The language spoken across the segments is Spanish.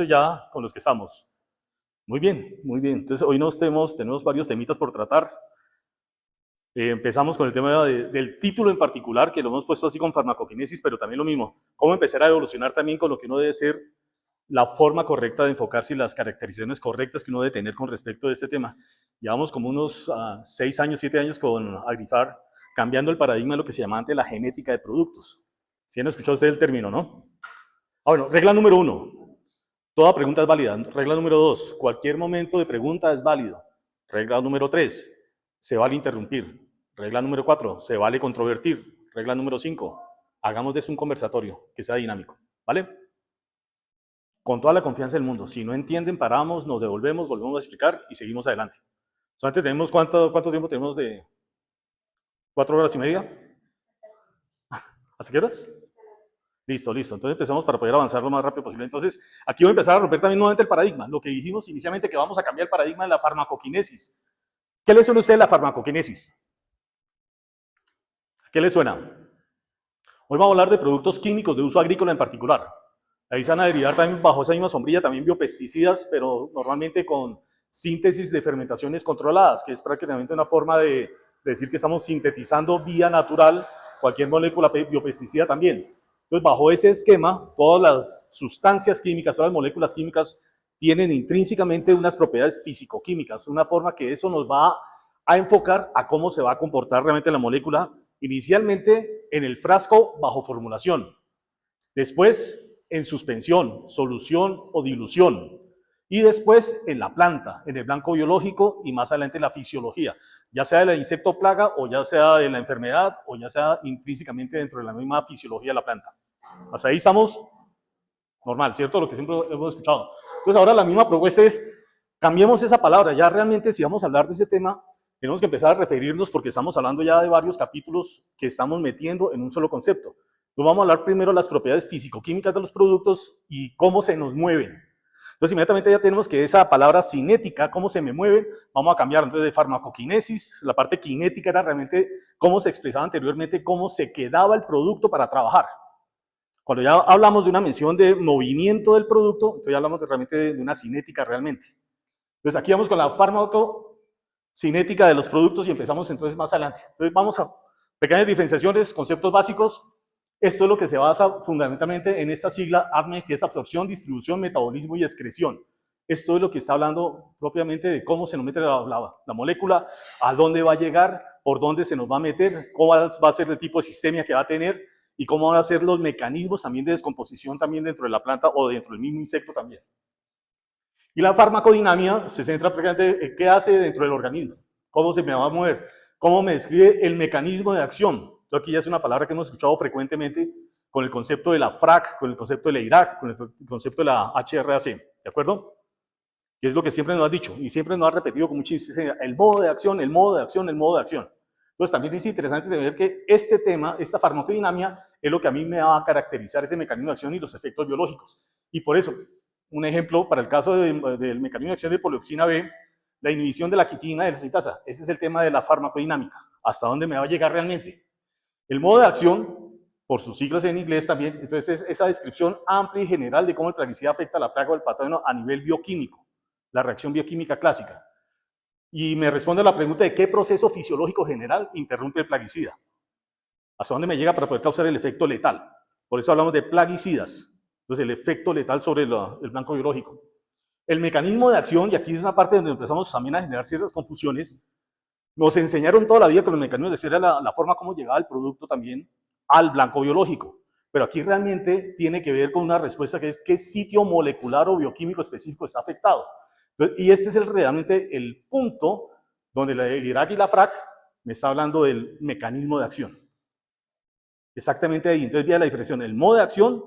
Ya con los que estamos. Muy bien, muy bien. Entonces hoy tenemos varios temitas por tratar. Empezamos con el tema del título en particular, que lo hemos puesto así con farmacokinesis, pero también lo mismo, cómo empezar a evolucionar también con lo que uno debe ser la forma correcta de enfocarse y las caracterizaciones correctas que uno debe tener con respecto a este tema. Llevamos como unos 6 años, 7 años con Agrifar, cambiando el paradigma de lo que se llama antes la genética de productos. ¿Sí han escuchado ustedes el término, no? Bueno, regla número 1. Toda pregunta es válida. Regla número 2, cualquier momento de pregunta es válido. Regla número 3, se vale interrumpir. Regla número 4, se vale controvertir. Regla número 5, hagamos de eso un conversatorio que sea dinámico. ¿Vale? Con toda la confianza del mundo. Si no entienden, paramos, nos devolvemos, volvemos a explicar y seguimos adelante. Solamente tenemos, ¿cuánto tiempo tenemos de 4 horas y media? ¿Hasta qué horas? Listo. Entonces empezamos para poder avanzar lo más rápido posible. Entonces, aquí voy a empezar a romper también nuevamente el paradigma. Lo que dijimos inicialmente que vamos a cambiar el paradigma de la farmacokinesis. ¿Qué le suena a usted la farmacokinesis? ¿Qué le suena? Hoy vamos a hablar de productos químicos de uso agrícola en particular. Ahí se van a derivar también bajo esa misma sombrilla también biopesticidas, pero normalmente con síntesis de fermentaciones controladas, que es prácticamente una forma de decir que estamos sintetizando vía natural cualquier molécula biopesticida también. Entonces, bajo ese esquema, todas las sustancias químicas, todas las moléculas químicas tienen intrínsecamente unas propiedades físico-químicas, una forma que eso nos va a enfocar a cómo se va a comportar realmente la molécula, inicialmente en el frasco bajo formulación, después en suspensión, solución o dilución, y después en la planta, en el blanco biológico y más adelante en la fisiología, ya sea de la insecto plaga o ya sea de la enfermedad o ya sea intrínsecamente dentro de la misma fisiología de la planta. Hasta ahí estamos normal, ¿cierto? Lo que siempre hemos escuchado. Entonces ahora la misma propuesta es, cambiemos esa palabra, ya realmente si vamos a hablar de ese tema, tenemos que empezar a referirnos porque estamos hablando ya de varios capítulos que estamos metiendo en un solo concepto. Entonces vamos a hablar primero de las propiedades físico-químicas de los productos y cómo se nos mueven. Entonces inmediatamente ya tenemos que esa palabra cinética, cómo se me mueve, vamos a cambiar entonces de farmacoquinesis, la parte cinética era realmente cómo se expresaba anteriormente, cómo se quedaba el producto para trabajar. Cuando ya hablamos de una mención de movimiento del producto, entonces ya hablamos realmente de una cinética realmente. Entonces aquí vamos con la farmacocinética de los productos y empezamos entonces más adelante. Entonces vamos a pequeñas diferenciaciones, conceptos básicos. Esto es lo que se basa fundamentalmente en esta sigla ADME, que es absorción, distribución, metabolismo y excreción. Esto es lo que está hablando propiamente de cómo se nos mete la molécula, a dónde va a llegar, por dónde se nos va a meter, cómo va a ser el tipo de sistemia que va a tener y cómo van a ser los mecanismos también de descomposición también dentro de la planta o dentro del mismo insecto también. Y la farmacodinamia se centra prácticamente en qué hace dentro del organismo, cómo se me va a mover, cómo me describe el mecanismo de acción. Esto aquí ya es una palabra que hemos escuchado frecuentemente con el concepto de la FRAC, con el concepto de la IRAC, con el concepto de la HRAC, ¿de acuerdo? Que es lo que siempre nos ha dicho y siempre nos ha repetido con mucha insistencia, el modo de acción, el modo de acción, el modo de acción. Entonces también es interesante ver que este tema, esta farmacodinamia, es lo que a mí me va a caracterizar ese mecanismo de acción y los efectos biológicos. Y por eso, un ejemplo para el caso del mecanismo de acción de polioxina B, la inhibición de la quitina de la citasa. Ese es el tema de la farmacodinámica. ¿Hasta dónde me va a llegar realmente? El modo de acción, por sus siglas en inglés también, entonces es esa descripción amplia y general de cómo el plaguicida afecta a la plaga o el patógeno a nivel bioquímico, la reacción bioquímica clásica. Y me responde a la pregunta de qué proceso fisiológico general interrumpe el plaguicida. ¿Hasta dónde me llega para poder causar el efecto letal? Por eso hablamos de plaguicidas. Entonces, el efecto letal sobre el blanco biológico. El mecanismo de acción, y aquí es una parte donde empezamos también a generar ciertas confusiones, nos enseñaron toda la vida que los mecanismos de acción era la forma como llegaba el producto también al blanco biológico. Pero aquí realmente tiene que ver con una respuesta que es qué sitio molecular o bioquímico específico está afectado. Y este es realmente el punto donde el IRAC y la FRAC me está hablando del mecanismo de acción. Exactamente ahí. Entonces, vea la diferencia. El modo de acción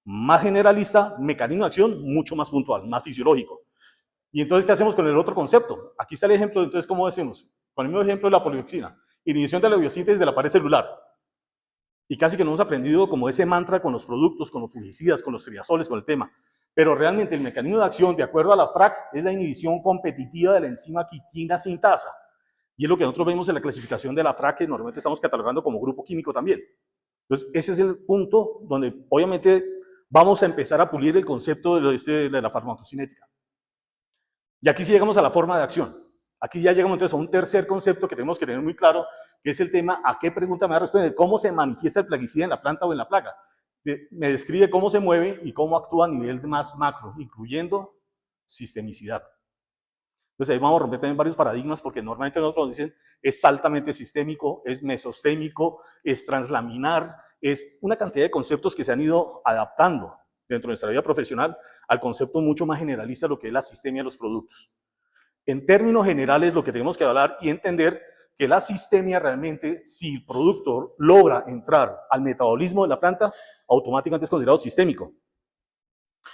más generalista, mecanismo de acción mucho más puntual, más fisiológico. Y entonces, ¿qué hacemos con el otro concepto? Aquí está el ejemplo, entonces, ¿cómo decimos? Con el mismo ejemplo de la polioxina. Inhibición de la biosíntesis de la pared celular. Y casi que no hemos aprendido como ese mantra con los productos, con los fungicidas, con los triazoles, con el tema. Pero realmente el mecanismo de acción, de acuerdo a la FRAC, es la inhibición competitiva de la enzima quitina sintasa. Y es lo que nosotros vemos en la clasificación de la FRAC, que normalmente estamos catalogando como grupo químico también. Entonces, ese es el punto donde, obviamente, vamos a empezar a pulir el concepto de la farmacocinética. Y aquí sí llegamos a la forma de acción. Aquí ya llegamos entonces a un tercer concepto que tenemos que tener muy claro, que es el tema a qué pregunta me va a responder, cómo se manifiesta el plaguicida en la planta o en la plaga. Me describe cómo se mueve y cómo actúa a nivel más macro, incluyendo sistemicidad. Entonces ahí vamos a romper también varios paradigmas, porque normalmente nosotros nos dicen es altamente sistémico, es mesostémico, es translaminar, es una cantidad de conceptos que se han ido adaptando dentro de nuestra vida profesional al concepto mucho más generalista de lo que es la sistemia de los productos. En términos generales, lo que tenemos que hablar y entender que la sistemia realmente, si el producto logra entrar al metabolismo de la planta, automáticamente es considerado sistémico.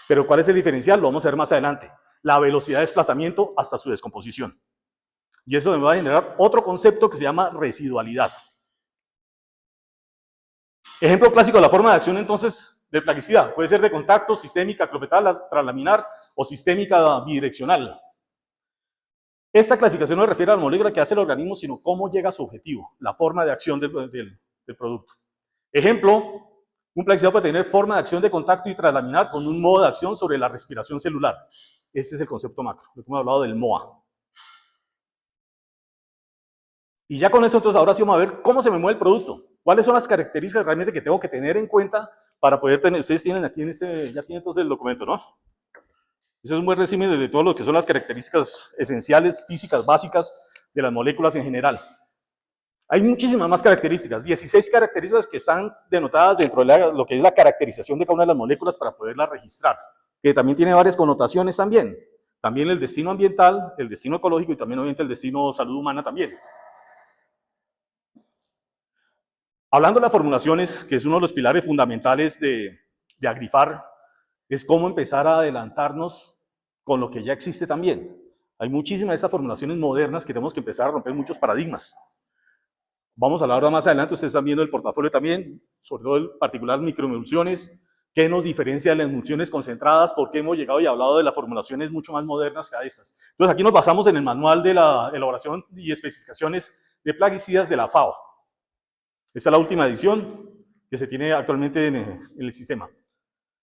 Pero ¿cuál es el diferencial? Lo vamos a ver más adelante. La velocidad de desplazamiento hasta su descomposición. Y eso me va a generar otro concepto que se llama residualidad. Ejemplo clásico de la forma de acción, entonces, de plaguicida. Puede ser de contacto, sistémica, cropetal, translaminar o sistémica bidireccional. Esta clasificación no se refiere a la molécula que hace el organismo, sino cómo llega a su objetivo, la forma de acción del producto. Ejemplo, un plaguicida puede tener forma de acción de contacto y translaminar con un modo de acción sobre la respiración celular. Ese es el concepto macro, lo que hemos hablado del MOA. Y ya con eso, entonces, ahora sí vamos a ver cómo se me mueve el producto. ¿Cuáles son las características realmente que tengo que tener en cuenta para poder tener? Ustedes tienen aquí ya tienen entonces el documento, ¿no? Ese es un buen resumen de todo lo que son las características esenciales, físicas, básicas de las moléculas en general. Hay muchísimas más características, 16 características que están denotadas dentro de lo que es la caracterización de cada una de las moléculas para poderlas registrar, que también tiene varias connotaciones también. También el destino ambiental, el destino ecológico y también obviamente el destino salud humana también. Hablando de las formulaciones, que es uno de los pilares fundamentales de Agrifar, es cómo empezar a adelantarnos con lo que ya existe también. Hay muchísimas de estas formulaciones modernas que tenemos que empezar a romper muchos paradigmas. Vamos a hablar ahora más adelante, ustedes están viendo el portafolio también, sobre todo el particular microemulsiones, qué nos diferencia de las emulsiones concentradas, por qué hemos llegado y hablado de las formulaciones mucho más modernas que estas. Entonces aquí nos basamos en el manual de la elaboración y especificaciones de plaguicidas de la FAO. Esta es la última edición que se tiene actualmente en el sistema.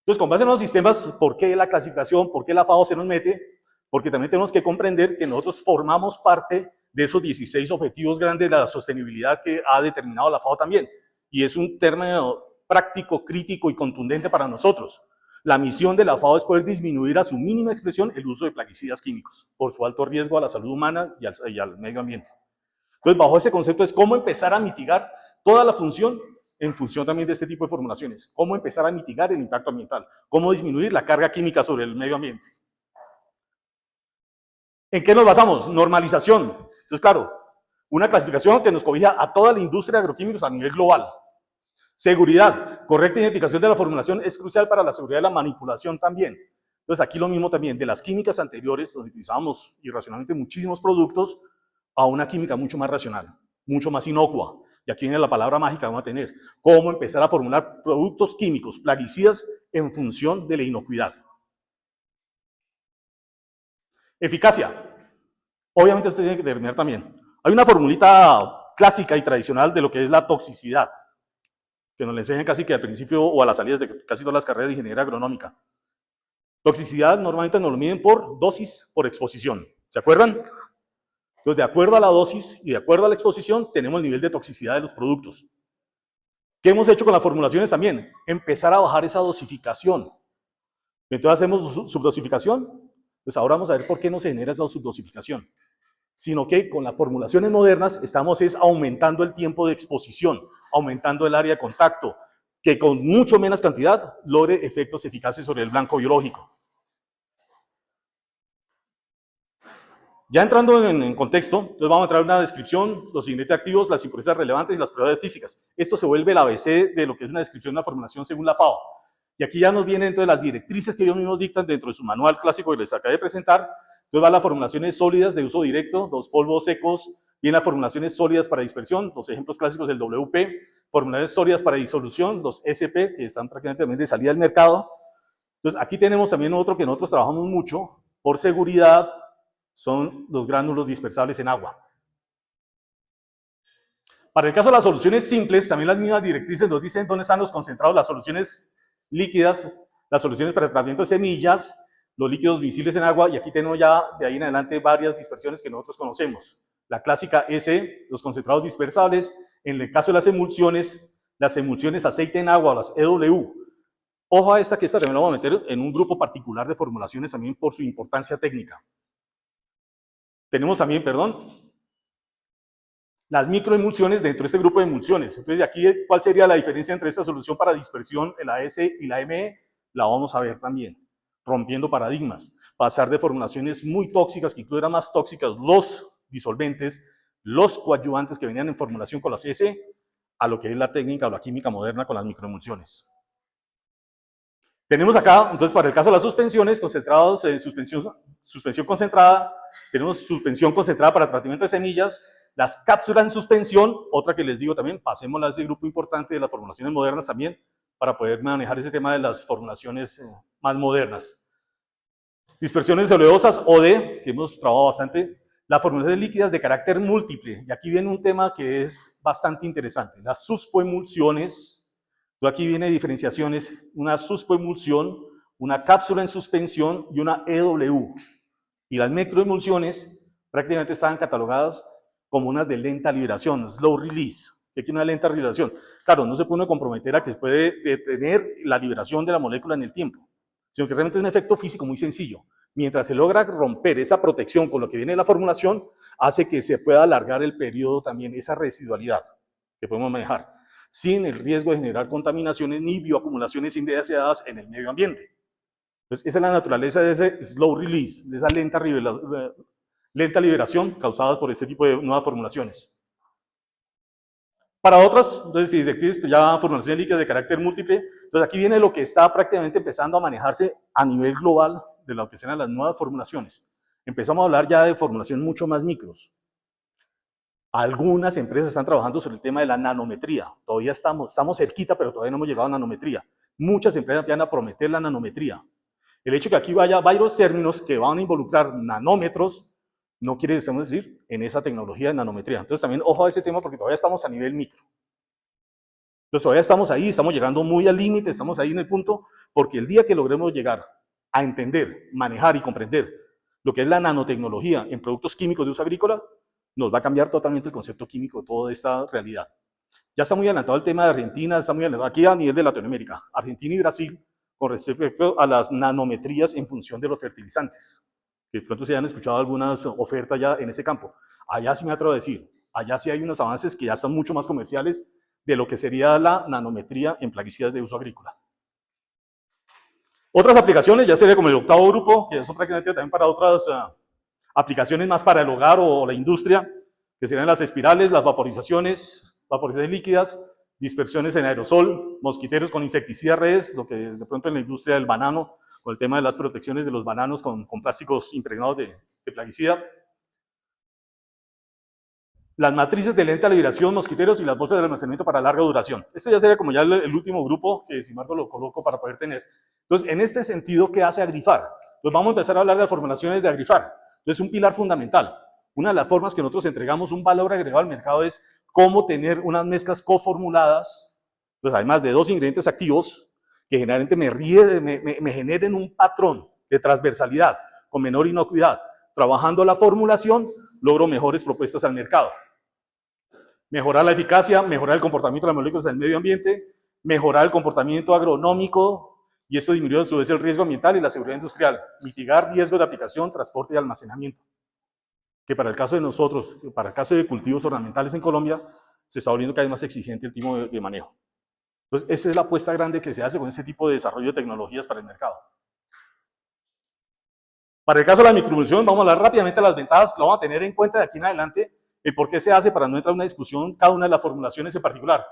Entonces, con base en los sistemas, ¿por qué la clasificación? ¿Por qué la FAO se nos mete? Porque también tenemos que comprender que nosotros formamos parte de esos 16 objetivos grandes de la sostenibilidad que ha determinado la FAO también. Y es un término práctico, crítico y contundente para nosotros. La misión de la FAO es poder disminuir a su mínima expresión el uso de plaguicidas químicos por su alto riesgo a la salud humana y al medio ambiente. Entonces, bajo ese concepto es cómo empezar a mitigar toda la función en función también de este tipo de formulaciones. Cómo empezar a mitigar el impacto ambiental, cómo disminuir la carga química sobre el medio ambiente. ¿En qué nos basamos? Normalización. Entonces, claro, una clasificación que nos cobija a toda la industria de agroquímicos a nivel global. Seguridad. Correcta identificación de la formulación es crucial para la seguridad de la manipulación también. Entonces, aquí lo mismo también, de las químicas anteriores, donde utilizábamos irracionalmente muchísimos productos, a una química mucho más racional, mucho más inocua. Y aquí viene la palabra mágica que vamos a tener. Cómo empezar a formular productos químicos, plaguicidas, en función de la inocuidad. Eficacia. Obviamente esto tiene que determinar también. Hay una formulita clásica y tradicional de lo que es la toxicidad, que nos la enseñan casi que al principio o a las salidas de casi todas las carreras de ingeniería agronómica. Toxicidad normalmente nos lo miden por dosis, por exposición. ¿Se acuerdan? Entonces, de acuerdo a la dosis y de acuerdo a la exposición, tenemos el nivel de toxicidad de los productos. ¿Qué hemos hecho con las formulaciones también? Empezar a bajar esa dosificación. Entonces hacemos subdosificación. Pues ahora vamos a ver por qué no se genera esa subdosificación. Sino que con las formulaciones modernas estamos aumentando el tiempo de exposición, aumentando el área de contacto, que con mucho menos cantidad logre efectos eficaces sobre el blanco biológico. Ya entrando en contexto, entonces vamos a entrar en una descripción, los ingredientes activos, las impurezas relevantes y las propiedades físicas. Esto se vuelve el ABC de lo que es una descripción de una formulación según la FAO. Y aquí ya nos vienen entonces las directrices que ellos mismos dictan dentro de su manual clásico que les acabé de presentar. Entonces van las formulaciones sólidas de uso directo, los polvos secos, vienen las formulaciones sólidas para dispersión, los ejemplos clásicos del WP, formulaciones sólidas para disolución, los SP, que están prácticamente de salida al mercado. Entonces aquí tenemos también otro que nosotros trabajamos mucho, por seguridad, son los gránulos dispersables en agua. Para el caso de las soluciones simples, también las mismas directrices nos dicen dónde están los concentrados, las soluciones líquidas, las soluciones para el tratamiento de semillas, los líquidos miscibles en agua, y aquí tenemos ya de ahí en adelante varias dispersiones que nosotros conocemos. La clásica S, los concentrados dispersables, en el caso de las emulsiones aceite en agua, las EW. Ojo a esta, que esta también la vamos a meter en un grupo particular de formulaciones también por su importancia técnica. Tenemos también, las microemulsiones dentro de este grupo de emulsiones. Entonces, aquí, ¿cuál sería la diferencia entre esta solución para dispersión, la S y la ME? La vamos a ver también, rompiendo paradigmas. Pasar de formulaciones muy tóxicas, que incluso eran más tóxicas los disolventes, los coadyuvantes que venían en formulación con las S, a lo que es la técnica o la química moderna con las microemulsiones. Tenemos acá, entonces, para el caso de las suspensiones, concentrados, suspensión concentrada, tenemos suspensión concentrada para tratamiento de semillas, las cápsulas en suspensión, otra que les digo también, pasémosla a ese grupo importante de las formulaciones modernas también, para poder manejar ese tema de las formulaciones más modernas. Dispersiones oleosas, OD, que hemos trabajado bastante, las formulaciones líquidas de carácter múltiple, y aquí viene un tema que es bastante interesante, las suspoemulsiones. Aquí viene diferenciaciones, una suspoemulsión, una cápsula en suspensión y una EW. Y las microemulsiones prácticamente estaban catalogadas como unas de lenta liberación, slow release. ¿Qué quiere una lenta liberación? Claro, no se puede comprometer a que puede detener la liberación de la molécula en el tiempo, sino que realmente es un efecto físico muy sencillo. Mientras se logra romper esa protección con lo que viene de la formulación, hace que se pueda alargar el periodo también, esa residualidad que podemos manejar, sin el riesgo de generar contaminaciones ni bioacumulaciones indeseadas en el medio ambiente. Entonces, esa es la naturaleza de ese slow release, de esa lenta liberación causadas por este tipo de nuevas formulaciones. Para otras, entonces, si detectes pues ya formulaciones líquidas de carácter múltiple, entonces aquí viene lo que está prácticamente empezando a manejarse a nivel global de lo que serán las nuevas formulaciones. Empezamos a hablar ya de formulación mucho más micros. Algunas empresas están trabajando sobre el tema de la nanometría. Todavía estamos cerquita, pero todavía no hemos llegado a nanometría. Muchas empresas van a prometer la nanometría. El hecho que aquí vaya varios términos que van a involucrar nanómetros no quiere decir en esa tecnología de nanometría. Entonces también ojo a ese tema porque todavía estamos a nivel micro. Entonces todavía estamos ahí, estamos llegando muy al límite, estamos ahí en el punto, porque el día que logremos llegar a entender, manejar y comprender lo que es la nanotecnología en productos químicos de uso agrícola, nos va a cambiar totalmente el concepto químico de toda esta realidad. Ya está muy adelantado el tema de Argentina, está muy adelantado aquí a nivel de Latinoamérica, Argentina y Brasil, con respecto a las nanometrías en función de los fertilizantes. Que de pronto se han escuchado algunas ofertas ya en ese campo. Allá sí me atrevo a decir, allá sí hay unos avances que ya están mucho más comerciales de lo que sería la nanometría en plaguicidas de uso agrícola. Otras aplicaciones ya sería como el octavo grupo, que son prácticamente también para otras aplicaciones más para el hogar o la industria, que serían las espirales, las vaporizaciones líquidas, dispersiones en aerosol, mosquiteros con insecticidas redes, lo que de pronto en la industria del banano, con el tema de las protecciones de los bananos con plásticos impregnados de plaguicida. Las matrices de lenta liberación, mosquiteros y las bolsas de almacenamiento para larga duración. Este ya sería como ya el último grupo que sin embargo lo coloco para poder tener. Entonces, en este sentido, ¿qué hace Agrifar? Pues vamos a empezar a hablar de las formulaciones de Agrifar. Entonces, un pilar fundamental. Una de las formas que nosotros entregamos un valor agregado al mercado es cómo tener unas mezclas coformuladas, pues además de dos ingredientes activos, que generalmente me generen un patrón de transversalidad con menor inocuidad. Trabajando la formulación, logro mejores propuestas al mercado. Mejorar la eficacia, mejorar el comportamiento de las moléculas en el medio ambiente, mejorar el comportamiento agronómico, y esto disminuye a su vez el riesgo ambiental y la seguridad industrial. Mitigar riesgos de aplicación, transporte y almacenamiento. Que para el caso de nosotros, para el caso de cultivos ornamentales en Colombia, se está volviendo cada vez más exigente el tipo de manejo. Entonces, esa es la apuesta grande que se hace con ese tipo de desarrollo de tecnologías para el mercado. Para el caso de la microemulsión, vamos a hablar rápidamente de las ventajas que vamos a tener en cuenta de aquí en adelante, el por qué se hace para no entrar en una discusión cada una de las formulaciones en particular.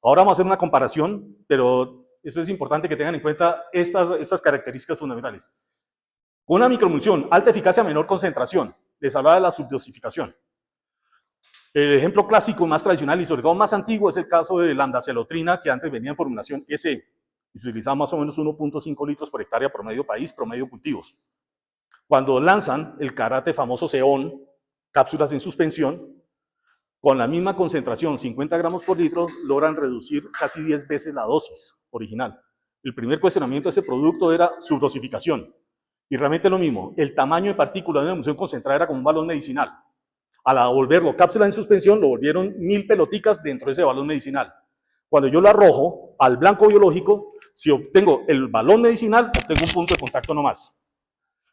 Ahora vamos a hacer una comparación, pero esto es importante que tengan en cuenta estas características fundamentales. Con una microemulsión, alta eficacia, menor concentración. Les hablaba de la subdosificación. El ejemplo clásico más tradicional y sobre todo más antiguo es el caso de la andacelotrina, que antes venía en formulación S, y se utilizaba más o menos 1.5 litros por hectárea promedio país, promedio cultivos. Cuando lanzan el karate famoso Seon, cápsulas en suspensión, con la misma concentración, 50 gramos por litro, logran reducir casi 10 veces la dosis original. El primer cuestionamiento de ese producto era su dosificación. Y realmente lo mismo, el tamaño de partícula de una emulsión concentrada era como un balón medicinal. Al volverlo cápsula en suspensión, lo volvieron 1000 peloticas dentro de ese balón medicinal. Cuando yo lo arrojo al blanco biológico, si obtengo el balón medicinal, obtengo un punto de contacto nomás.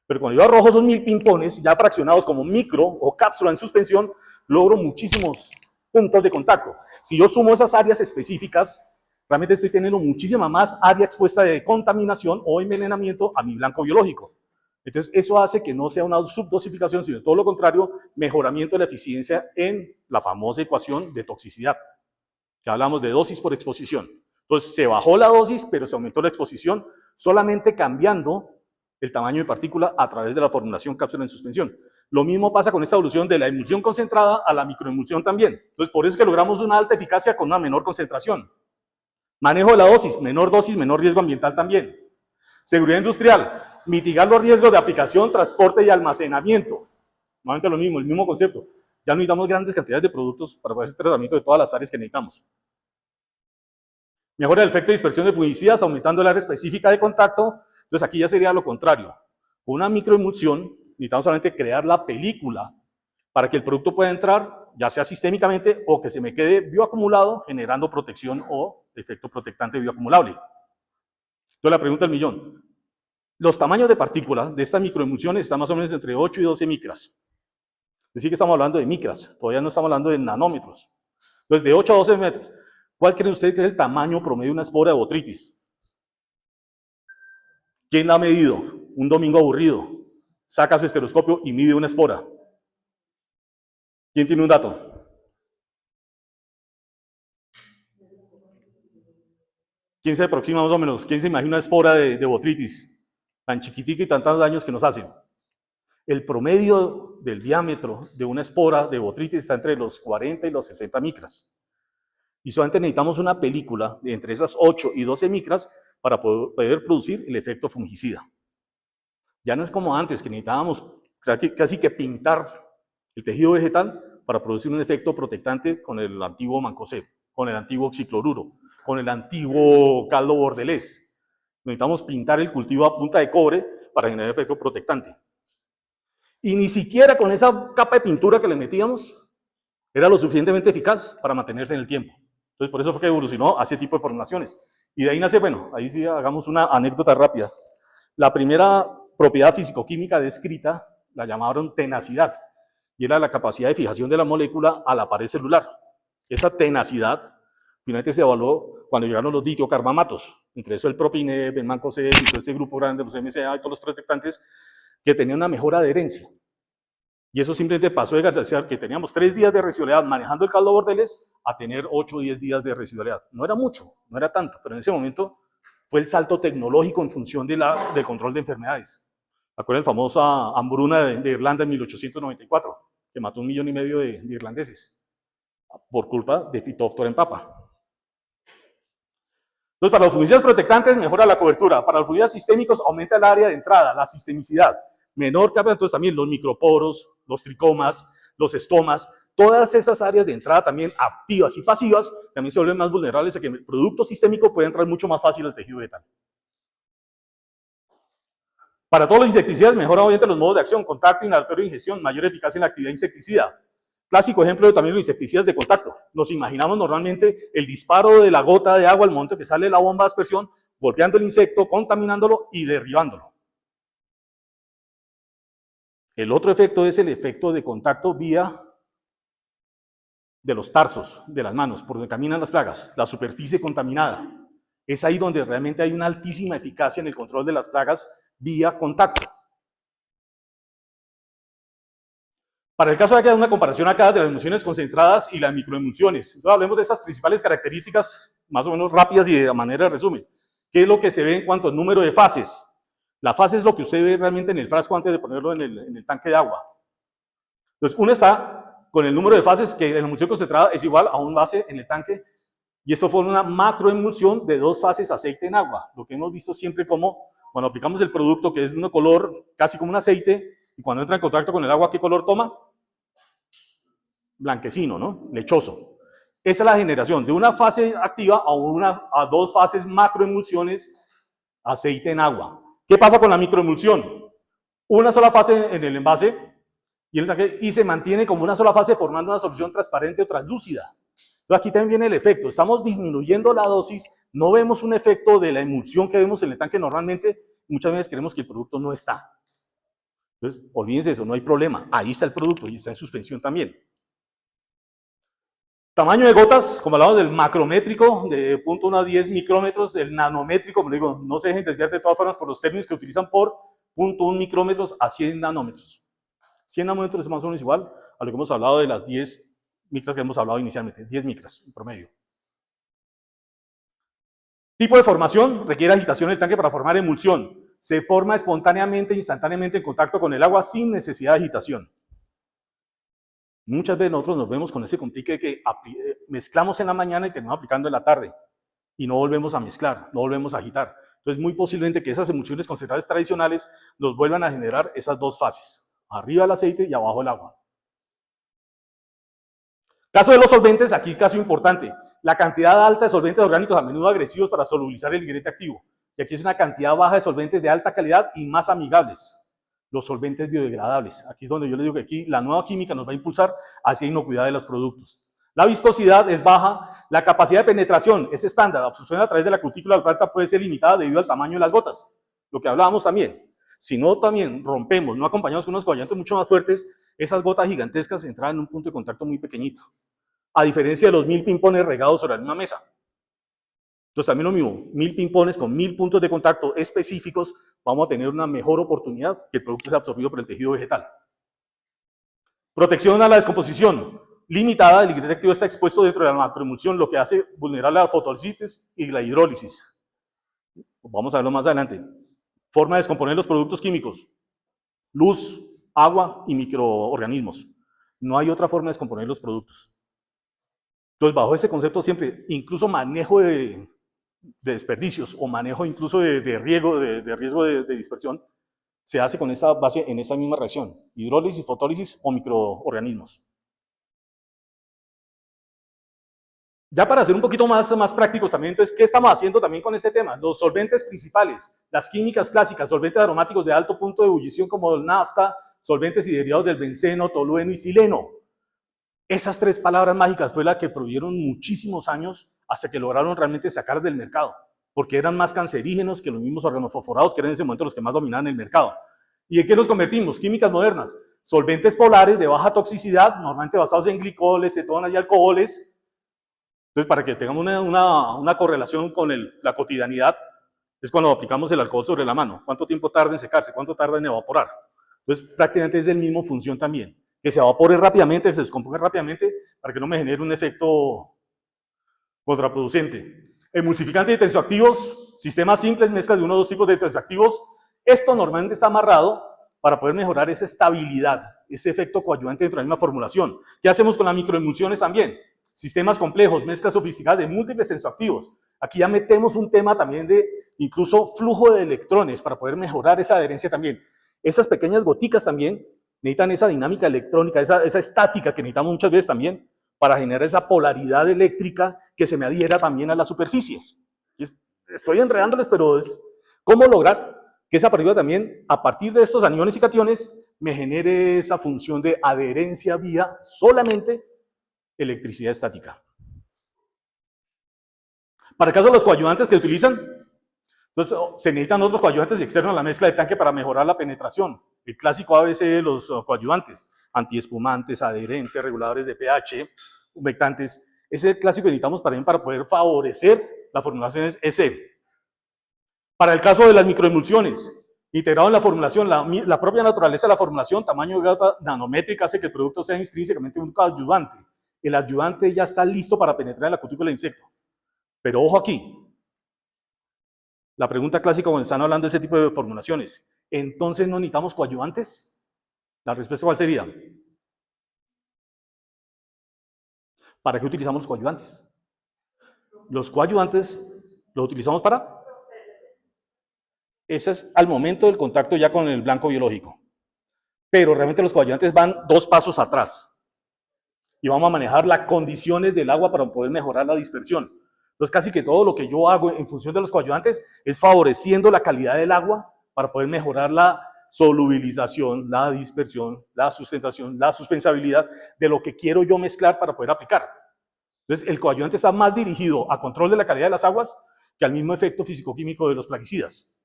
Pero cuando yo arrojo esos 1000 pimpones, ya fraccionados como micro o cápsula en suspensión, logro muchísimos puntos de contacto. Si yo sumo esas áreas específicas, realmente estoy teniendo muchísima más área expuesta de contaminación o envenenamiento a mi blanco biológico. Entonces, eso hace que no sea una subdosificación, sino todo lo contrario, mejoramiento de la eficiencia en la famosa ecuación de toxicidad, que hablamos de dosis por exposición. Entonces, se bajó la dosis, pero se aumentó la exposición, solamente cambiando el tamaño de partícula a través de la formulación cápsula en suspensión. Lo mismo pasa con esta evolución de la emulsión concentrada a la microemulsión también. Entonces, por eso es que logramos una alta eficacia con una menor concentración. Manejo de la dosis, menor riesgo ambiental también. Seguridad industrial, mitigar los riesgos de aplicación, transporte y almacenamiento. Nuevamente lo mismo, el mismo concepto. Ya no necesitamos grandes cantidades de productos para hacer tratamiento de todas las áreas que necesitamos. Mejora el efecto de dispersión de fungicidas, aumentando el área específica de contacto. Entonces aquí ya sería lo contrario. Con una microemulsión necesitamos solamente crear la película para que el producto pueda entrar, ya sea sistémicamente o que se me quede bioacumulado, generando protección o efecto protectante bioacumulable. Entonces la pregunta del millón. Los tamaños de partículas de estas microemulsiones están más o menos entre 8 y 12 micras. Es decir, que estamos hablando de micras, todavía no estamos hablando de nanómetros. Entonces, de 8 a 12 metros. ¿Cuál creen ustedes que es el tamaño promedio de una espora de botritis? ¿Quién la ha medido? Un domingo aburrido. Saca su estetoscopio y mide una espora. ¿Quién tiene un dato? ¿Quién se aproxima más o menos? ¿Quién se imagina una espora de botritis? Tan chiquitica y tantos daños que nos hacen. El promedio del diámetro de una espora de botritis está entre los 40 y los 60 micras. Y solamente necesitamos una película de entre esas 8 y 12 micras para poder producir el efecto fungicida. Ya no es como antes, que necesitábamos casi que pintar el tejido vegetal para producir un efecto protectante con el antiguo mancozeb, con el antiguo oxicloruro, con el antiguo caldo bordelés. Necesitamos pintar el cultivo a punta de cobre para generar efecto protectante. Y ni siquiera con esa capa de pintura que le metíamos era lo suficientemente eficaz para mantenerse en el tiempo. Entonces, por eso fue que evolucionó a ese tipo de formulaciones. Y de ahí nace, bueno, ahí sí hagamos una anécdota rápida. La primera propiedad físico-química descrita la llamaron tenacidad, y era la capacidad de fijación de la molécula a la pared celular. Esa tenacidad finalmente se evaluó cuando llegaron los ditiocarbamatos, entre eso el propineb, el mancozeb y todo este grupo grande, los MCA y todos los protectantes, que tenían una mejor adherencia. Y eso simplemente pasó de decir que teníamos 3 días de residualidad manejando el caldo bordelés a tener 8 o 10 días de residualidad. No era mucho, no era tanto, pero en ese momento fue el salto tecnológico en función del control de enfermedades. ¿Acuerdan el famoso hambruna de Irlanda en 1894, que mató 1,5 millones de irlandeses por culpa de Phytophthora en papa? Entonces, para los fungicidas protectantes mejora la cobertura, para los fungicidas sistémicos aumenta el área de entrada, la sistemicidad. Menor capa, entonces también los microporos, los tricomas, los estomas, todas esas áreas de entrada también activas y pasivas también se vuelven más vulnerables a que el producto sistémico pueda entrar mucho más fácil al tejido vegetal. Para todos los insecticidas mejora obviamente los modos de acción, contacto, inhalatorio e ingestión, mayor eficacia en la actividad insecticida. Clásico ejemplo de también los insecticidas de contacto. Nos imaginamos normalmente el disparo de la gota de agua al momento que sale la bomba de aspersión, golpeando el insecto, contaminándolo y derribándolo. El otro efecto es el efecto de contacto vía de los tarsos de las manos, por donde caminan las plagas, la superficie contaminada. Es ahí donde realmente hay una altísima eficacia en el control de las plagas vía contacto. Para el caso de que haya una comparación acá de las emulsiones concentradas y las microemulsiones. Entonces hablemos de estas principales características, más o menos rápidas y de manera de resumen. ¿Qué es lo que se ve en cuanto al número de fases? La fase es lo que usted ve realmente en el frasco antes de ponerlo en el tanque de agua. Entonces, uno está con el número de fases que en la emulsión concentrada es igual a un base en el tanque, y esto fue una macroemulsión de 2 fases aceite en agua, lo que hemos visto siempre como cuando aplicamos el producto que es de un color casi como un aceite, y cuando entra en contacto con el agua, ¿qué color toma? Blanquecino, ¿no? Lechoso. Esa es la generación de una fase activa a 2 fases macroemulsiones aceite en agua. ¿Qué pasa con la microemulsión? Una sola fase en el envase y se mantiene como una sola fase formando una solución transparente o translúcida. Entonces aquí también viene el efecto. Estamos disminuyendo la dosis, no vemos un efecto de la emulsión que vemos en el tanque normalmente. Muchas veces creemos que el producto no está. Entonces, olvídense eso, no hay problema. Ahí está el producto y está en suspensión también. Tamaño de gotas, como hablamos del macrométrico, de 0.1 a 10 micrómetros, el nanométrico, como digo, no se dejen desviar de todas formas por los términos que utilizan por 0.1 micrómetros a 100 nanómetros. 100 nanómetros es más o menos igual a lo que hemos hablado de las 10 micras que hemos hablado inicialmente, 10 micras en promedio. Tipo de formación, requiere agitación del tanque para formar emulsión. Se forma espontáneamente, instantáneamente en contacto con el agua sin necesidad de agitación. Muchas veces nosotros nos vemos con ese complique de que mezclamos en la mañana y terminamos aplicando en la tarde y no volvemos a mezclar, no volvemos a agitar. Entonces, muy posiblemente que esas emulsiones concentradas tradicionales nos vuelvan a generar esas dos fases, arriba el aceite y abajo el agua. Caso de los solventes, aquí caso importante, la cantidad alta de solventes orgánicos a menudo agresivos para solubilizar el ingrediente activo. Y aquí es una cantidad baja de solventes de alta calidad y más amigables. Los solventes biodegradables. Aquí es donde yo les digo que aquí la nueva química nos va a impulsar hacia inocuidad de los productos. La viscosidad es baja, la capacidad de penetración es estándar, la absorción a través de la cutícula de la planta puede ser limitada debido al tamaño de las gotas, lo que hablábamos también. Si no también rompemos, no acompañamos con unos coagulantes mucho más fuertes, esas gotas gigantescas entraban en un punto de contacto muy pequeñito, a diferencia de los 1000 pimpones regados sobre la misma mesa. Entonces también lo mismo, 1000 pimpones con 1000 puntos de contacto específicos, vamos a tener una mejor oportunidad que el producto sea absorbido por el tejido vegetal. Protección a la descomposición. Limitada, el ingrediente activo está expuesto dentro de la macroemulsión, lo que hace vulnerar la fotosíntesis y la hidrólisis. Vamos a verlo más adelante. Forma de descomponer los productos químicos. Luz, agua y microorganismos. No hay otra forma de descomponer los productos. Entonces, bajo ese concepto siempre, incluso manejo de desperdicios o manejo incluso de riesgo de dispersión, se hace con esta base en esa misma reacción, hidrólisis, fotólisis o microorganismos. Ya para ser un poquito más prácticos también, entonces, ¿qué estamos haciendo también con este tema? Los solventes principales, las químicas clásicas, solventes aromáticos de alto punto de ebullición como el nafta, solventes y derivados del benceno, tolueno y sileno. Esas tres palabras mágicas fue la que prohibieron muchísimos años hasta que lograron realmente sacar del mercado, porque eran más cancerígenos que los mismos organofosforados que eran en ese momento los que más dominaban el mercado. ¿Y en qué nos convertimos? Químicas modernas, solventes polares de baja toxicidad, normalmente basados en glicoles, cetonas y alcoholes. Entonces, para que tengamos una correlación con la cotidianidad, es cuando aplicamos el alcohol sobre la mano. ¿Cuánto tiempo tarda en secarse? ¿Cuánto tarda en evaporar? Entonces, prácticamente es el mismo función también. Que se evapore rápidamente, que se descomponga rápidamente, para que no me genere un efecto contraproducente. Emulsificantes y tensioactivos, sistemas simples, mezclas de uno o dos tipos de tensioactivos. Esto normalmente está amarrado para poder mejorar esa estabilidad, ese efecto coadyuvante dentro de la misma formulación. ¿Qué hacemos con las microemulsiones también? Sistemas complejos, mezclas sofisticadas de múltiples tensioactivos. Aquí ya metemos un tema también de incluso flujo de electrones para poder mejorar esa adherencia también. Esas pequeñas goticas también necesitan esa dinámica electrónica, esa estática que necesitamos muchas veces también para generar esa polaridad eléctrica que se me adhiera también a la superficie. Estoy enredándoles, pero es cómo lograr que esa partícula también, a partir de estos aniones y cationes, me genere esa función de adherencia vía solamente electricidad estática. Para el caso de los coadyuvantes que utilizan, entonces se necesitan otros coadyuvantes externos a la mezcla de tanque para mejorar la penetración. El clásico ABC de los coadyuvantes, antiespumantes, adherentes, reguladores de pH, humectantes. Ese es el clásico que necesitamos para poder favorecer las formulaciones ese. Para el caso de las microemulsiones, integrado en la formulación, la propia naturaleza de la formulación, tamaño de gota nanométrica hace que el producto sea intrínsecamente un coadyuvante. El adyuvante ya está listo para penetrar en la cutícula del insecto. Pero ojo aquí, la pregunta clásica cuando están hablando de ese tipo de formulaciones, ¿entonces no necesitamos coadyuvantes? La respuesta ¿cuál sería? ¿Para qué utilizamos los coadyuvantes? Los coadyuvantes los utilizamos para... Ese es al momento del contacto ya con el blanco biológico. Pero realmente los coadyuvantes van 2 pasos atrás. Y vamos a manejar las condiciones del agua para poder mejorar la dispersión. Entonces, casi que todo lo que yo hago en función de los coayudantes es favoreciendo la calidad del agua para poder mejorar la solubilización, la dispersión, la sustentación, la suspensabilidad de lo que quiero yo mezclar para poder aplicar. Entonces, el coayudante está más dirigido a control de la calidad de las aguas que al mismo efecto físico-químico de los plaguicidas.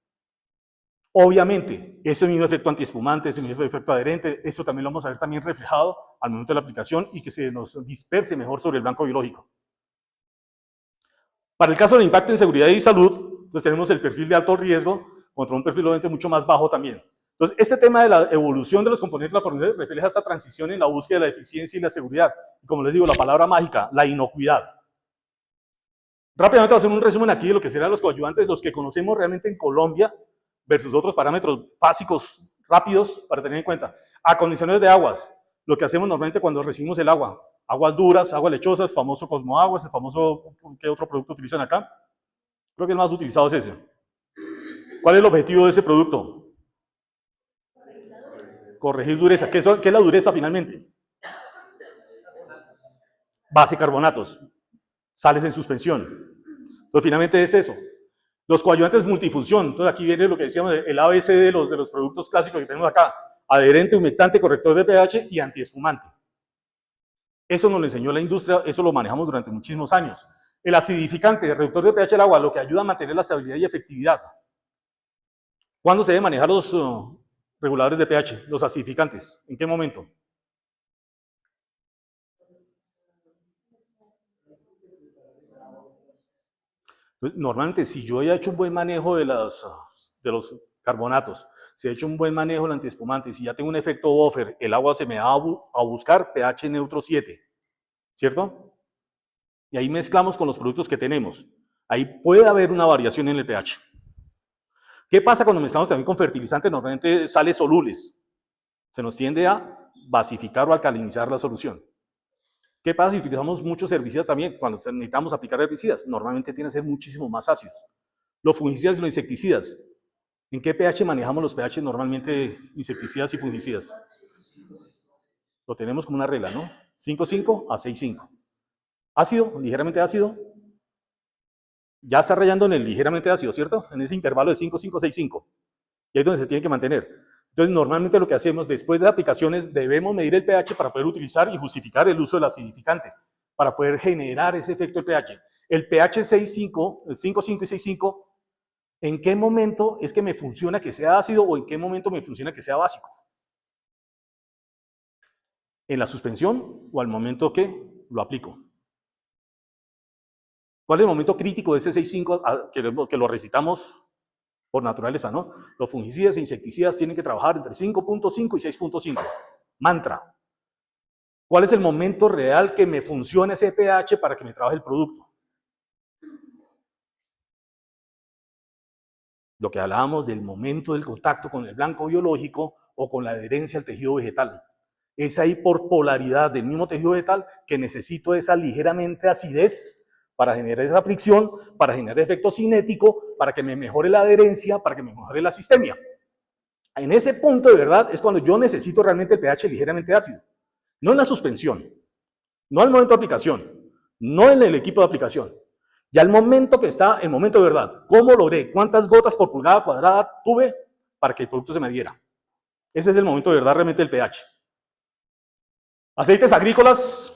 Obviamente, ese mismo efecto antiespumante, ese mismo efecto adherente, eso también lo vamos a ver también reflejado al momento de la aplicación y que se nos disperse mejor sobre el blanco biológico. Para el caso del impacto en seguridad y salud, pues tenemos el perfil de alto riesgo contra un perfil obviamente mucho más bajo también. Entonces, este tema de la evolución de los componentes de la formulación refleja esa transición en la búsqueda de la eficiencia y la seguridad. Y como les digo, la palabra mágica, la inocuidad. Rápidamente voy a hacer un resumen aquí de lo que serán los coadyuvantes, los que conocemos realmente en Colombia, versus otros parámetros básicos, rápidos, para tener en cuenta. Acondicionadores de aguas, lo que hacemos normalmente cuando recibimos el agua. Aguas duras, aguas lechosas, famoso Cosmoaguas, el famoso, ¿qué otro producto utilizan acá? Creo que el más utilizado es ese. ¿Cuál es el objetivo de ese producto? Corregir dureza. ¿Qué es la dureza finalmente? Base carbonatos, sales en suspensión. Entonces, finalmente es eso. Los coadyuvantes multifunción. Entonces, aquí viene lo que decíamos, el ABC de los productos clásicos que tenemos acá. Adherente, humectante, corrector de pH y antiespumante. Eso nos lo enseñó la industria, eso lo manejamos durante muchísimos años. El acidificante, el reductor de pH del agua, lo que ayuda a mantener la estabilidad y efectividad. ¿Cuándo se deben manejar los reguladores de pH, los acidificantes? ¿En qué momento? Pues, normalmente, si yo he hecho un buen manejo de los carbonatos, si he hecho un buen manejo del antiespumante, si ya tengo un efecto buffer, el agua se me va a buscar pH neutro 7, ¿cierto? Y ahí mezclamos con los productos que tenemos. Ahí puede haber una variación en el pH. ¿Qué pasa cuando mezclamos también con fertilizantes? Normalmente sales solubles. Se nos tiende a basificar o alcalinizar la solución. ¿Qué pasa si utilizamos muchos herbicidas también? Cuando necesitamos aplicar herbicidas, normalmente tienen que ser muchísimo más ácidos. Los fungicidas y los insecticidas. ¿En qué pH manejamos los pH normalmente, insecticidas y fungicidas? Lo tenemos como una regla, ¿no? 5,5 a 6,5. Ácido, ligeramente ácido. Ya está rayando en el ligeramente ácido, ¿cierto? En ese intervalo de 5,5 a 6,5. Y ahí es donde se tiene que mantener. Entonces, normalmente lo que hacemos después de aplicaciones, debemos medir el pH para poder utilizar y justificar el uso del acidificante, para poder generar ese efecto del pH. El pH 6,5, 5,5 y 6,5, ¿en qué momento es que me funciona que sea ácido o en qué momento me funciona que sea básico? ¿En la suspensión o al momento que lo aplico? ¿Cuál es el momento crítico de ese 6,5 que lo recitamos por naturaleza, ¿no? Los fungicidas e insecticidas tienen que trabajar entre 5,5 y 6,5. Mantra. ¿Cuál es el momento real que me funciona ese pH para que me trabaje el producto? Lo que hablábamos del momento del contacto con el blanco biológico o con la adherencia al tejido vegetal. Es ahí por polaridad del mismo tejido vegetal que necesito esa ligeramente acidez para generar esa fricción, para generar efecto cinético, para que me mejore la adherencia, para que me mejore la sistemia. En ese punto, de verdad, es cuando yo necesito realmente el pH ligeramente ácido. No en la suspensión, no al momento de aplicación, no en el equipo de aplicación. Ya el momento que está, el momento de verdad, ¿cómo logré? ¿Cuántas gotas por pulgada cuadrada tuve para que el producto se me adhiera? Ese es el momento de verdad realmente del pH. Aceites agrícolas,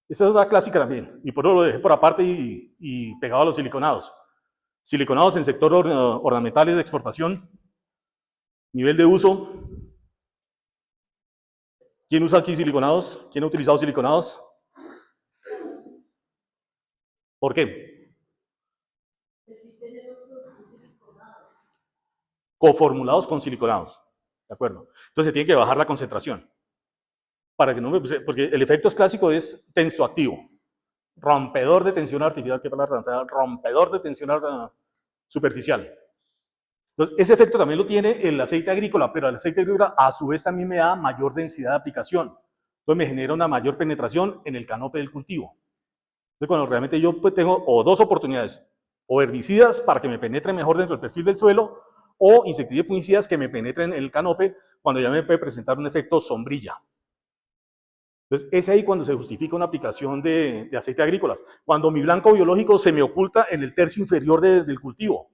esa es una clásica también, y por eso lo dejé por aparte y pegado a los siliconados. Siliconados en sector ornamentales de exportación, nivel de uso. ¿Quién usa aquí siliconados? ¿Quién ha utilizado siliconados? ¿Por qué? Coformulados con siliconados, ¿de acuerdo? Entonces tiene que bajar la concentración. Para que no me, porque el efecto clásico es tensoactivo, rompedor de tensión artificial, ¿qué palabra? Rompedor de tensión superficial. Entonces, ese efecto también lo tiene el aceite agrícola, pero el aceite agrícola a su vez también me da mayor densidad de aplicación. Entonces me genera una mayor penetración en el canope del cultivo. Entonces, cuando realmente yo pues, tengo o dos oportunidades, o herbicidas para que me penetren mejor dentro del perfil del suelo, o insecticidas y fungicidas que me penetren en el canope cuando ya me puede presentar un efecto sombrilla. Entonces, es ahí cuando se justifica una aplicación de aceite agrícolas. Cuando mi blanco biológico se me oculta en el tercio inferior del cultivo.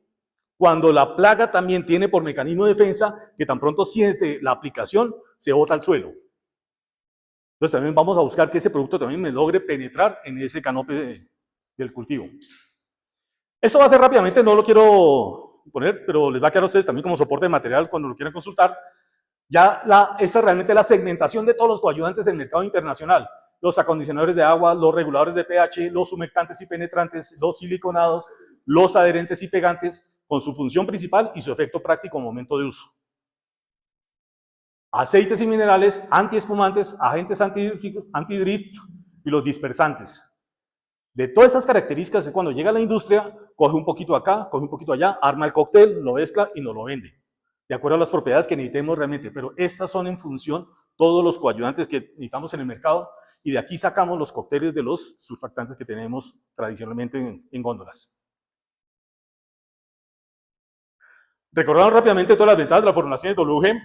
Cuando la plaga también tiene por mecanismo de defensa que tan pronto siente la aplicación, se bota al suelo. Entonces también vamos a buscar que ese producto también me logre penetrar en ese canope del cultivo. Eso va a ser rápidamente, no lo quiero poner, pero les va a quedar a ustedes también como soporte de material cuando lo quieran consultar. Ya esta realmente la segmentación de todos los coayudantes del mercado internacional. Los acondicionadores de agua, los reguladores de pH, los humectantes y penetrantes, los siliconados, los adherentes y pegantes, con su función principal y su efecto práctico en momento de uso. Aceites y minerales, antiespumantes, agentes antidrift y los dispersantes. De todas esas características, cuando llega a la industria, coge un poquito acá, coge un poquito allá, arma el cóctel, lo mezcla y nos lo vende, de acuerdo a las propiedades que necesitemos realmente. Pero estas son en función todos los coayudantes que necesitamos en el mercado y de aquí sacamos los cócteles de los surfactantes que tenemos tradicionalmente en góndolas. Recordamos rápidamente todas las ventajas de la formulación de WG.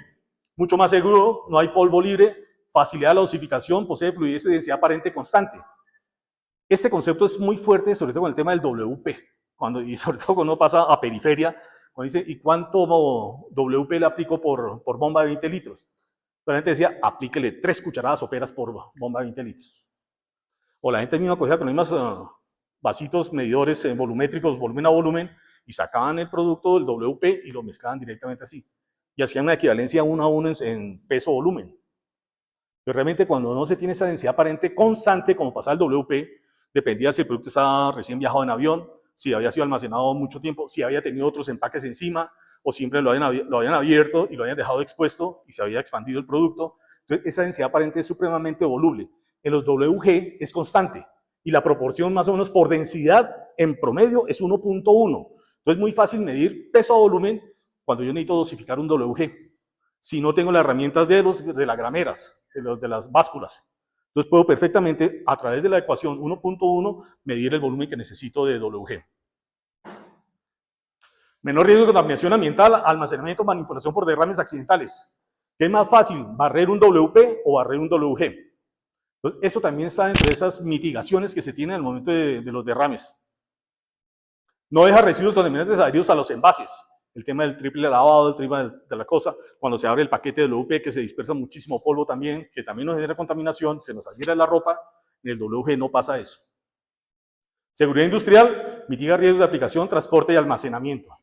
Mucho más seguro, no hay polvo libre, facilidad de la dosificación, posee fluidez y densidad aparente constante. Este concepto es muy fuerte, sobre todo con el tema del WP, y sobre todo cuando uno pasa a periferia, cuando dice, ¿y cuánto WP le aplico por bomba de 20 litros? La gente decía, aplíquele 3 cucharadas soperas por bomba de 20 litros. O la gente misma cogía con los mismos vasitos medidores volumétricos, volumen a volumen, y sacaban el producto del WP y lo mezclaban directamente así. Y hacían una equivalencia 1 a 1 en peso-volumen. Pero realmente cuando no se tiene esa densidad aparente constante, como pasaba el WP, dependía si el producto estaba recién viajado en avión, si había sido almacenado mucho tiempo, si había tenido otros empaques encima, o siempre lo habían abierto y lo habían dejado expuesto y se había expandido el producto. Entonces, esa densidad aparente es supremamente voluble. En los WG es constante y la proporción más o menos por densidad en promedio es 1.1. Entonces, es muy fácil medir peso a volumen cuando yo necesito dosificar un WG. Si no tengo las herramientas de las grameras, de las básculas. Entonces puedo perfectamente, a través de la ecuación 1.1, medir el volumen que necesito de WG. Menor riesgo de contaminación ambiental, almacenamiento, manipulación por derrames accidentales. ¿Qué es más fácil, barrer un WP o barrer un WG? Entonces, eso también está dentro de esas mitigaciones que se tienen al momento de los derrames. No deja residuos contaminantes adheridos a los envases. El tema del triple lavado, el tema de la cosa, cuando se abre el paquete de WP, que se dispersa muchísimo polvo también, que también nos genera contaminación, se nos adhiere a la ropa, en el WG no pasa eso. Seguridad industrial, mitiga riesgos de aplicación, transporte y almacenamiento.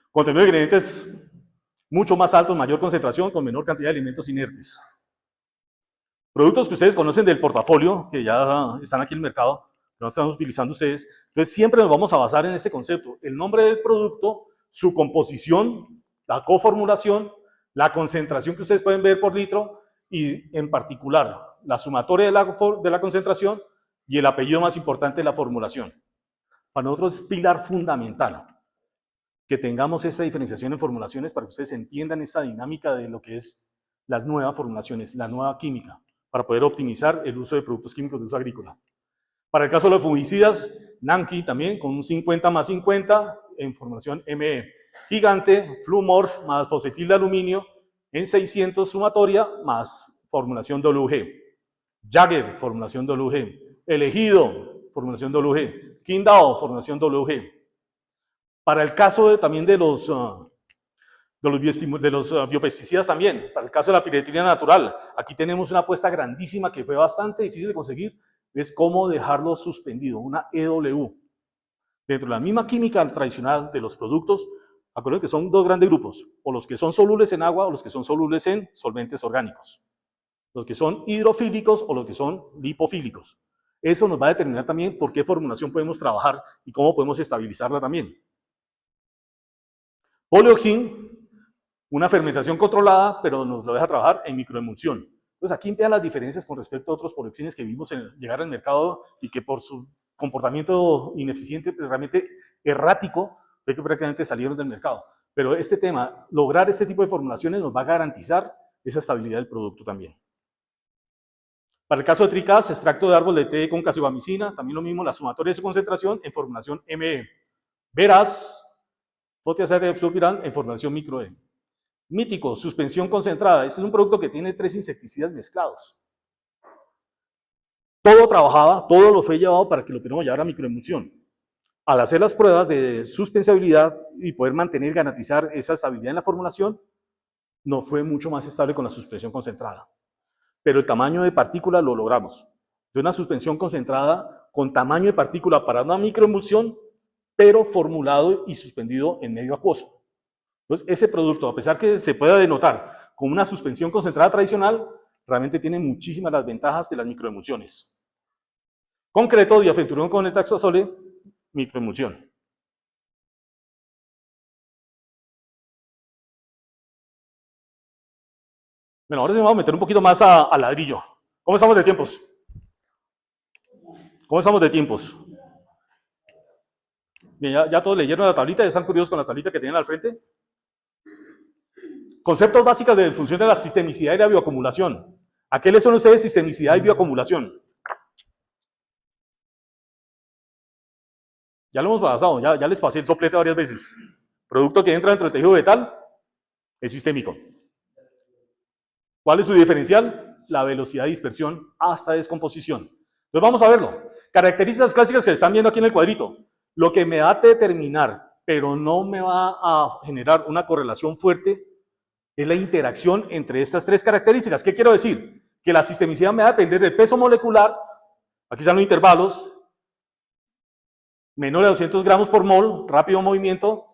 Contenido de ingredientes mucho más altos, mayor concentración, con menor cantidad de alimentos inertes. Productos que ustedes conocen del portafolio, que ya están aquí en el mercado, que no están utilizando ustedes. Entonces siempre nos vamos a basar en ese concepto. El nombre del producto, su composición, la coformulación, la concentración que ustedes pueden ver por litro y en particular la sumatoria de la concentración y el apellido más importante de la formulación. Para nosotros es pilar fundamental que tengamos esta diferenciación en formulaciones para que ustedes entiendan esta dinámica de lo que es las nuevas formulaciones, la nueva química, para poder optimizar el uso de productos químicos de uso agrícola. Para el caso de los fungicidas, Nanki también con un 50+50 en formulación ME. Gigante, Flumorph más fosfetil de aluminio en 600 sumatoria más formulación WG. Jagger, formulación WG. Elegido, formulación WG. Qingdao, formulación WG. Para el caso también de los biopesticidas también, para el caso de la piretrina natural, aquí tenemos una apuesta grandísima que fue bastante difícil de conseguir, es cómo dejarlo suspendido, una EW. Dentro de la misma química tradicional de los productos, acuérdense que son dos grandes grupos, o los que son solubles en agua o los que son solubles en solventes orgánicos. Los que son hidrofílicos o los que son lipofílicos. Eso nos va a determinar también por qué formulación podemos trabajar y cómo podemos estabilizarla también. Polioxin, una fermentación controlada, pero nos lo deja trabajar en microemulsión. Entonces aquí vean las diferencias con respecto a otros polioxines que vimos llegar al mercado y que por su comportamiento ineficiente, realmente errático, fue que prácticamente salieron del mercado. Pero este tema, lograr este tipo de formulaciones nos va a garantizar esa estabilidad del producto también. Para el caso de Tricas, extracto de árbol de té con casibamicina, también lo mismo, la sumatoria de su concentración en formulación ME. Veras, fotiacetate de fluorpirán en formulación micro-E. Mítico, suspensión concentrada. Este es un producto que tiene 3 insecticidas mezclados. Todo trabajaba, todo lo fue llevado para que lo pudiéramos llevar a microemulsión. Al hacer las pruebas de suspensibilidad y poder mantener, garantizar esa estabilidad en la formulación, no fue mucho más estable con la suspensión concentrada. Pero el tamaño de partícula lo logramos. De una suspensión concentrada con tamaño de partícula para una microemulsión, pero formulado y suspendido en medio acuoso. Entonces, ese producto, a pesar que se pueda denotar con una suspensión concentrada tradicional, realmente tiene muchísimas las ventajas de las microemulsiones. Concreto, diafenturón con etaxazole, microemulsión. Bueno, ahora sí vamos a meter un poquito más a ladrillo. ¿Cómo estamos de tiempos? ¿Cómo estamos de tiempos? Bien, ya todos leyeron la tablita, ya están curiosos con la tablita que tienen al frente. Conceptos básicos de función de la sistemicidad y la bioacumulación. ¿A qué les son ustedes sistemicidad y bioacumulación? Ya lo hemos pasado, ya les pasé el soplete varias veces. Producto que entra dentro del tejido vegetal es sistémico. ¿Cuál es su diferencial? La velocidad de dispersión hasta descomposición. Entonces vamos a verlo. Características clásicas que están viendo aquí en el cuadrito. Lo que me va a determinar, pero no me va a generar una correlación fuerte, es la interacción entre estas 3 características. ¿Qué quiero decir? Que la sistemicidad me va a depender del peso molecular, aquí están los intervalos, menor a 200 gramos por mol, rápido movimiento,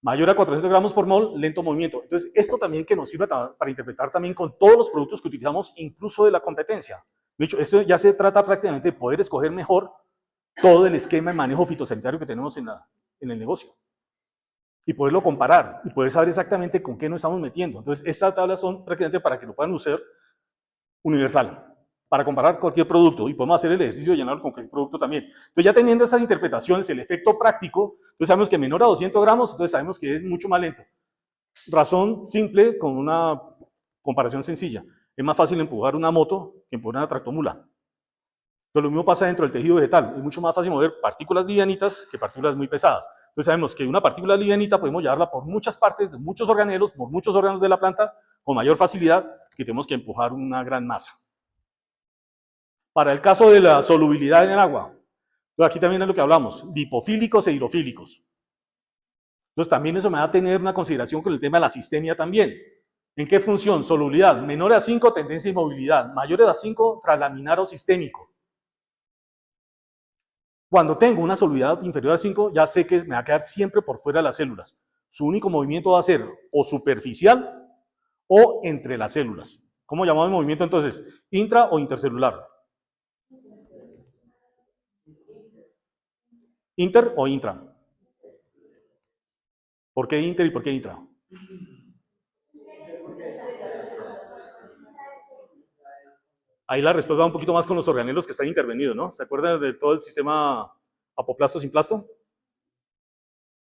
mayor a 400 gramos por mol, lento movimiento. Entonces, esto también que nos sirve para interpretar también con todos los productos que utilizamos, incluso de la competencia. De hecho, esto ya se trata prácticamente de poder escoger mejor todo el esquema de manejo fitosanitario que tenemos en el negocio. Y poderlo comparar y poder saber exactamente con qué nos estamos metiendo. Entonces, estas tablas son prácticamente para que lo puedan usar universal, para comparar cualquier producto, y podemos hacer el ejercicio de llenarlo con cualquier producto también. Entonces, ya teniendo esas interpretaciones, el efecto práctico, entonces sabemos que menor a 200 gramos, entonces sabemos que es mucho más lento. Razón simple con una comparación sencilla. Es más fácil empujar una moto que empujar una tractomula. Pero lo mismo pasa dentro del tejido vegetal. Es mucho más fácil mover partículas livianitas que partículas muy pesadas. Entonces sabemos que una partícula livianita podemos llevarla por muchas partes de muchos organelos, por muchos órganos de la planta, con mayor facilidad que tenemos que empujar una gran masa. Para el caso de la solubilidad en el agua, aquí también es lo que hablamos, lipofílicos e hidrofílicos. Entonces también eso me va a tener una consideración con el tema de la sistemia también. ¿En qué función? Solubilidad, menores a 5, tendencia y movilidad, mayores a 5, translaminar o sistémico. Cuando tengo una solubilidad inferior a 5, ya sé que me va a quedar siempre por fuera de las células. Su único movimiento va a ser o superficial o entre las células. ¿Cómo llamamos el movimiento entonces? ¿Intra o intercelular? ¿Inter o intra? ¿Por qué inter y por qué intra? Ahí la respuesta va un poquito más con los organelos que están intervenidos, ¿no? ¿Se acuerdan de todo el sistema apoplasto-simplasto?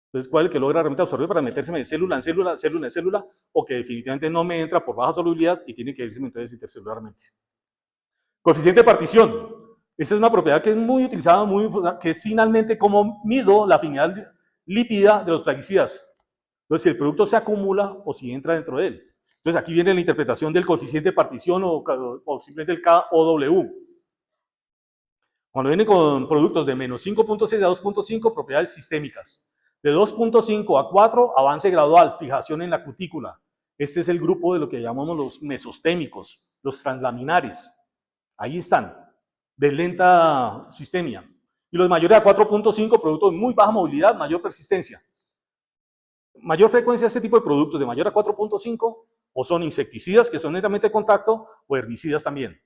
Entonces, ¿cuál es el que logra realmente absorber para meterse de célula en célula, célula en célula, o que definitivamente no me entra por baja solubilidad y tiene que irse entonces intercelularmente? Coeficiente de partición. Esa es una propiedad que es muy utilizada, que es finalmente cómo mido la afinidad lípida de los plaguicidas. Entonces, si el producto se acumula o si entra dentro de él. Entonces, aquí viene la interpretación del coeficiente de partición o simplemente el KOW. Cuando viene con productos de menos 5.6 a 2.5, propiedades sistémicas. De 2.5 a 4, avance gradual, fijación en la cutícula. Este es el grupo de lo que llamamos los mesostémicos, los translaminares. Ahí están, de lenta sistemia. Y los mayores a 4.5, productos de muy baja movilidad, mayor persistencia. Mayor frecuencia de este tipo de productos, de mayor a 4.5, o son insecticidas, que son netamente de contacto, o herbicidas también.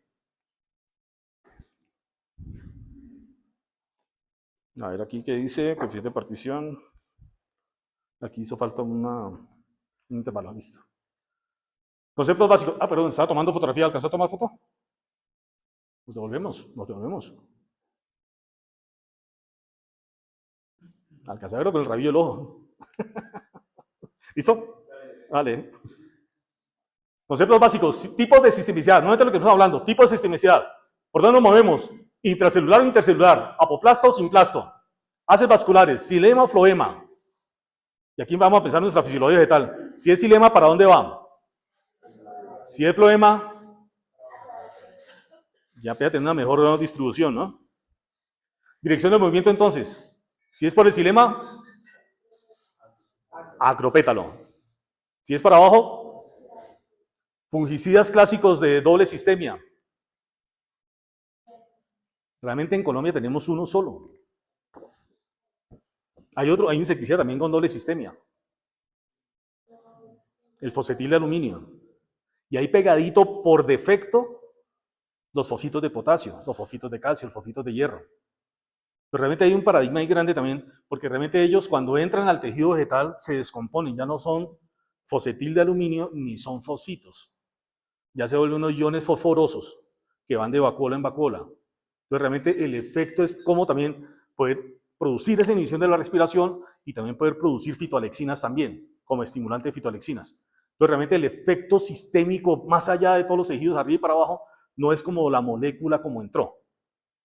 A ver, aquí que dice, coeficiente de partición. Aquí hizo falta un intervalo, listo. Conceptos básicos. Ah, perdón, estaba tomando fotografía. ¿Alcanzó a tomar foto? Nos devolvemos. Alcancé a verlo con el rabillo del ojo. ¿Listo? Vale. Conceptos básicos. Tipos de sistemicidad. Nuevamente lo que estamos hablando. Tipos de sistemicidad. ¿Por dónde nos movemos? Intracelular o intercelular. Apoplasto o simplasto. Haces vasculares. Xilema o floema. Y aquí vamos a pensar en nuestra fisiología vegetal. Si es xilema, ¿para dónde va? Si es floema, ya puede tener una mejor distribución, ¿no? Dirección de movimiento, entonces. Si es por el xilema, acropétalo. Si es para abajo, fungicidas clásicos de doble sistemia. Realmente en Colombia tenemos uno solo. Hay un insecticida también con doble sistemia. El fosfetil de aluminio. Y ahí pegadito por defecto los fosfitos de potasio, los fosfitos de calcio, los fosfitos de hierro. Pero realmente hay un paradigma ahí grande también, porque realmente ellos cuando entran al tejido vegetal se descomponen, ya no son fosfetil de aluminio ni son fosfitos. Ya se vuelven unos iones fosforosos que van de vacuola en vacuola. Entonces realmente el efecto es como también poder producir esa inhibición de la respiración y también poder producir fitoalexinas también, como estimulante de fitoalexinas. Entonces realmente el efecto sistémico más allá de todos los tejidos arriba y para abajo no es como la molécula como entró,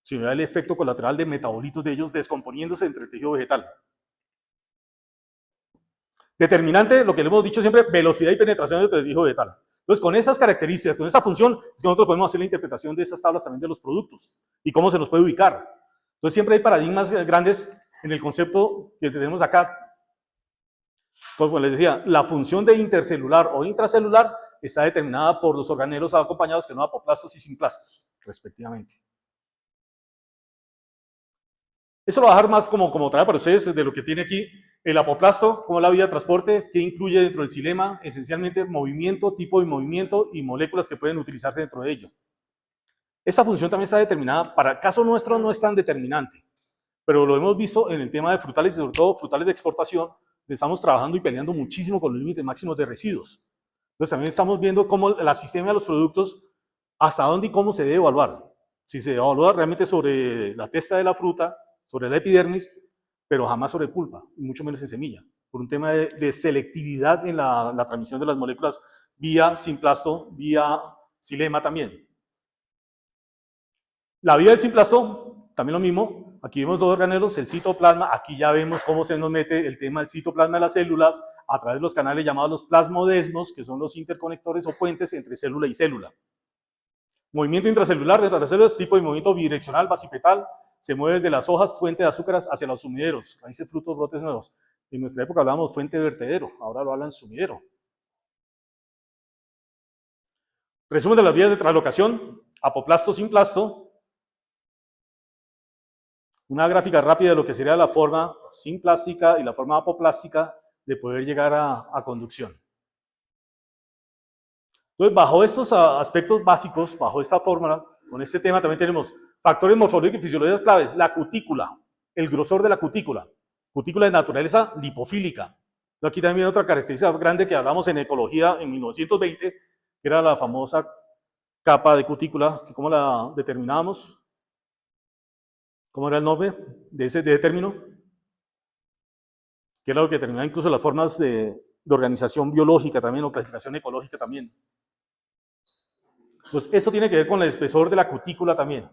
sino el efecto colateral de metabolitos de ellos descomponiéndose entre el tejido vegetal. Determinante, lo que le hemos dicho siempre, velocidad y penetración del tejido vegetal. Entonces, con esas características, con esa función, es que nosotros podemos hacer la interpretación de esas tablas también de los productos y cómo se nos puede ubicar. Entonces, siempre hay paradigmas grandes en el concepto que tenemos acá. Como les decía, la función de intercelular o intracelular está determinada por los organelos acompañados que son apoplastos y simplastos, respectivamente. Eso lo voy a dejar más como tarea para ustedes de lo que tiene aquí el apoplasto, como la vía de transporte, que incluye dentro del xilema esencialmente movimiento, tipo de movimiento y moléculas que pueden utilizarse dentro de ello. Esta función también está determinada, para el caso nuestro no es tan determinante, pero lo hemos visto en el tema de frutales y sobre todo frutales de exportación, estamos trabajando y peleando muchísimo con los límites máximos de residuos. Entonces también estamos viendo cómo la sistema de los productos, hasta dónde y cómo se debe evaluar. Si se evalúa realmente sobre la testa de la fruta, sobre la epidermis, pero jamás sobre pulpa, y mucho menos en semilla, por un tema de selectividad en la transmisión de las moléculas vía simplasto, vía xilema también. La vía del simplasto, también lo mismo, aquí vemos dos organelos, el citoplasma, aquí ya vemos cómo se nos mete el tema del citoplasma de las células a través de los canales llamados los plasmodesmos, que son los interconectores o puentes entre célula y célula. Movimiento intracelular dentro de las células, tipo de movimiento bidireccional, basipetal, se mueve desde las hojas, fuente de azúcares, hacia los sumideros, raíces, frutos, brotes nuevos. En nuestra época hablábamos fuente de vertedero, ahora lo hablan sumidero. Resumen de las vías de translocación, apoplasto, simplasto. Una gráfica rápida de lo que sería la forma simplástica y la forma apoplástica de poder llegar a conducción. Entonces, bajo estos aspectos básicos, bajo esta fórmula, con este tema también tenemos factores morfológicos y fisiológicos claves, la cutícula, el grosor de la cutícula de naturaleza lipofílica. Aquí también viene otra característica grande que hablamos en ecología en 1920, que era la famosa capa de cutícula, ¿cómo la determinábamos? ¿Cómo era el nombre de ese término? Que era lo que determinaba incluso las formas de organización biológica también, o clasificación ecológica también. Pues esto tiene que ver con el espesor de la cutícula también.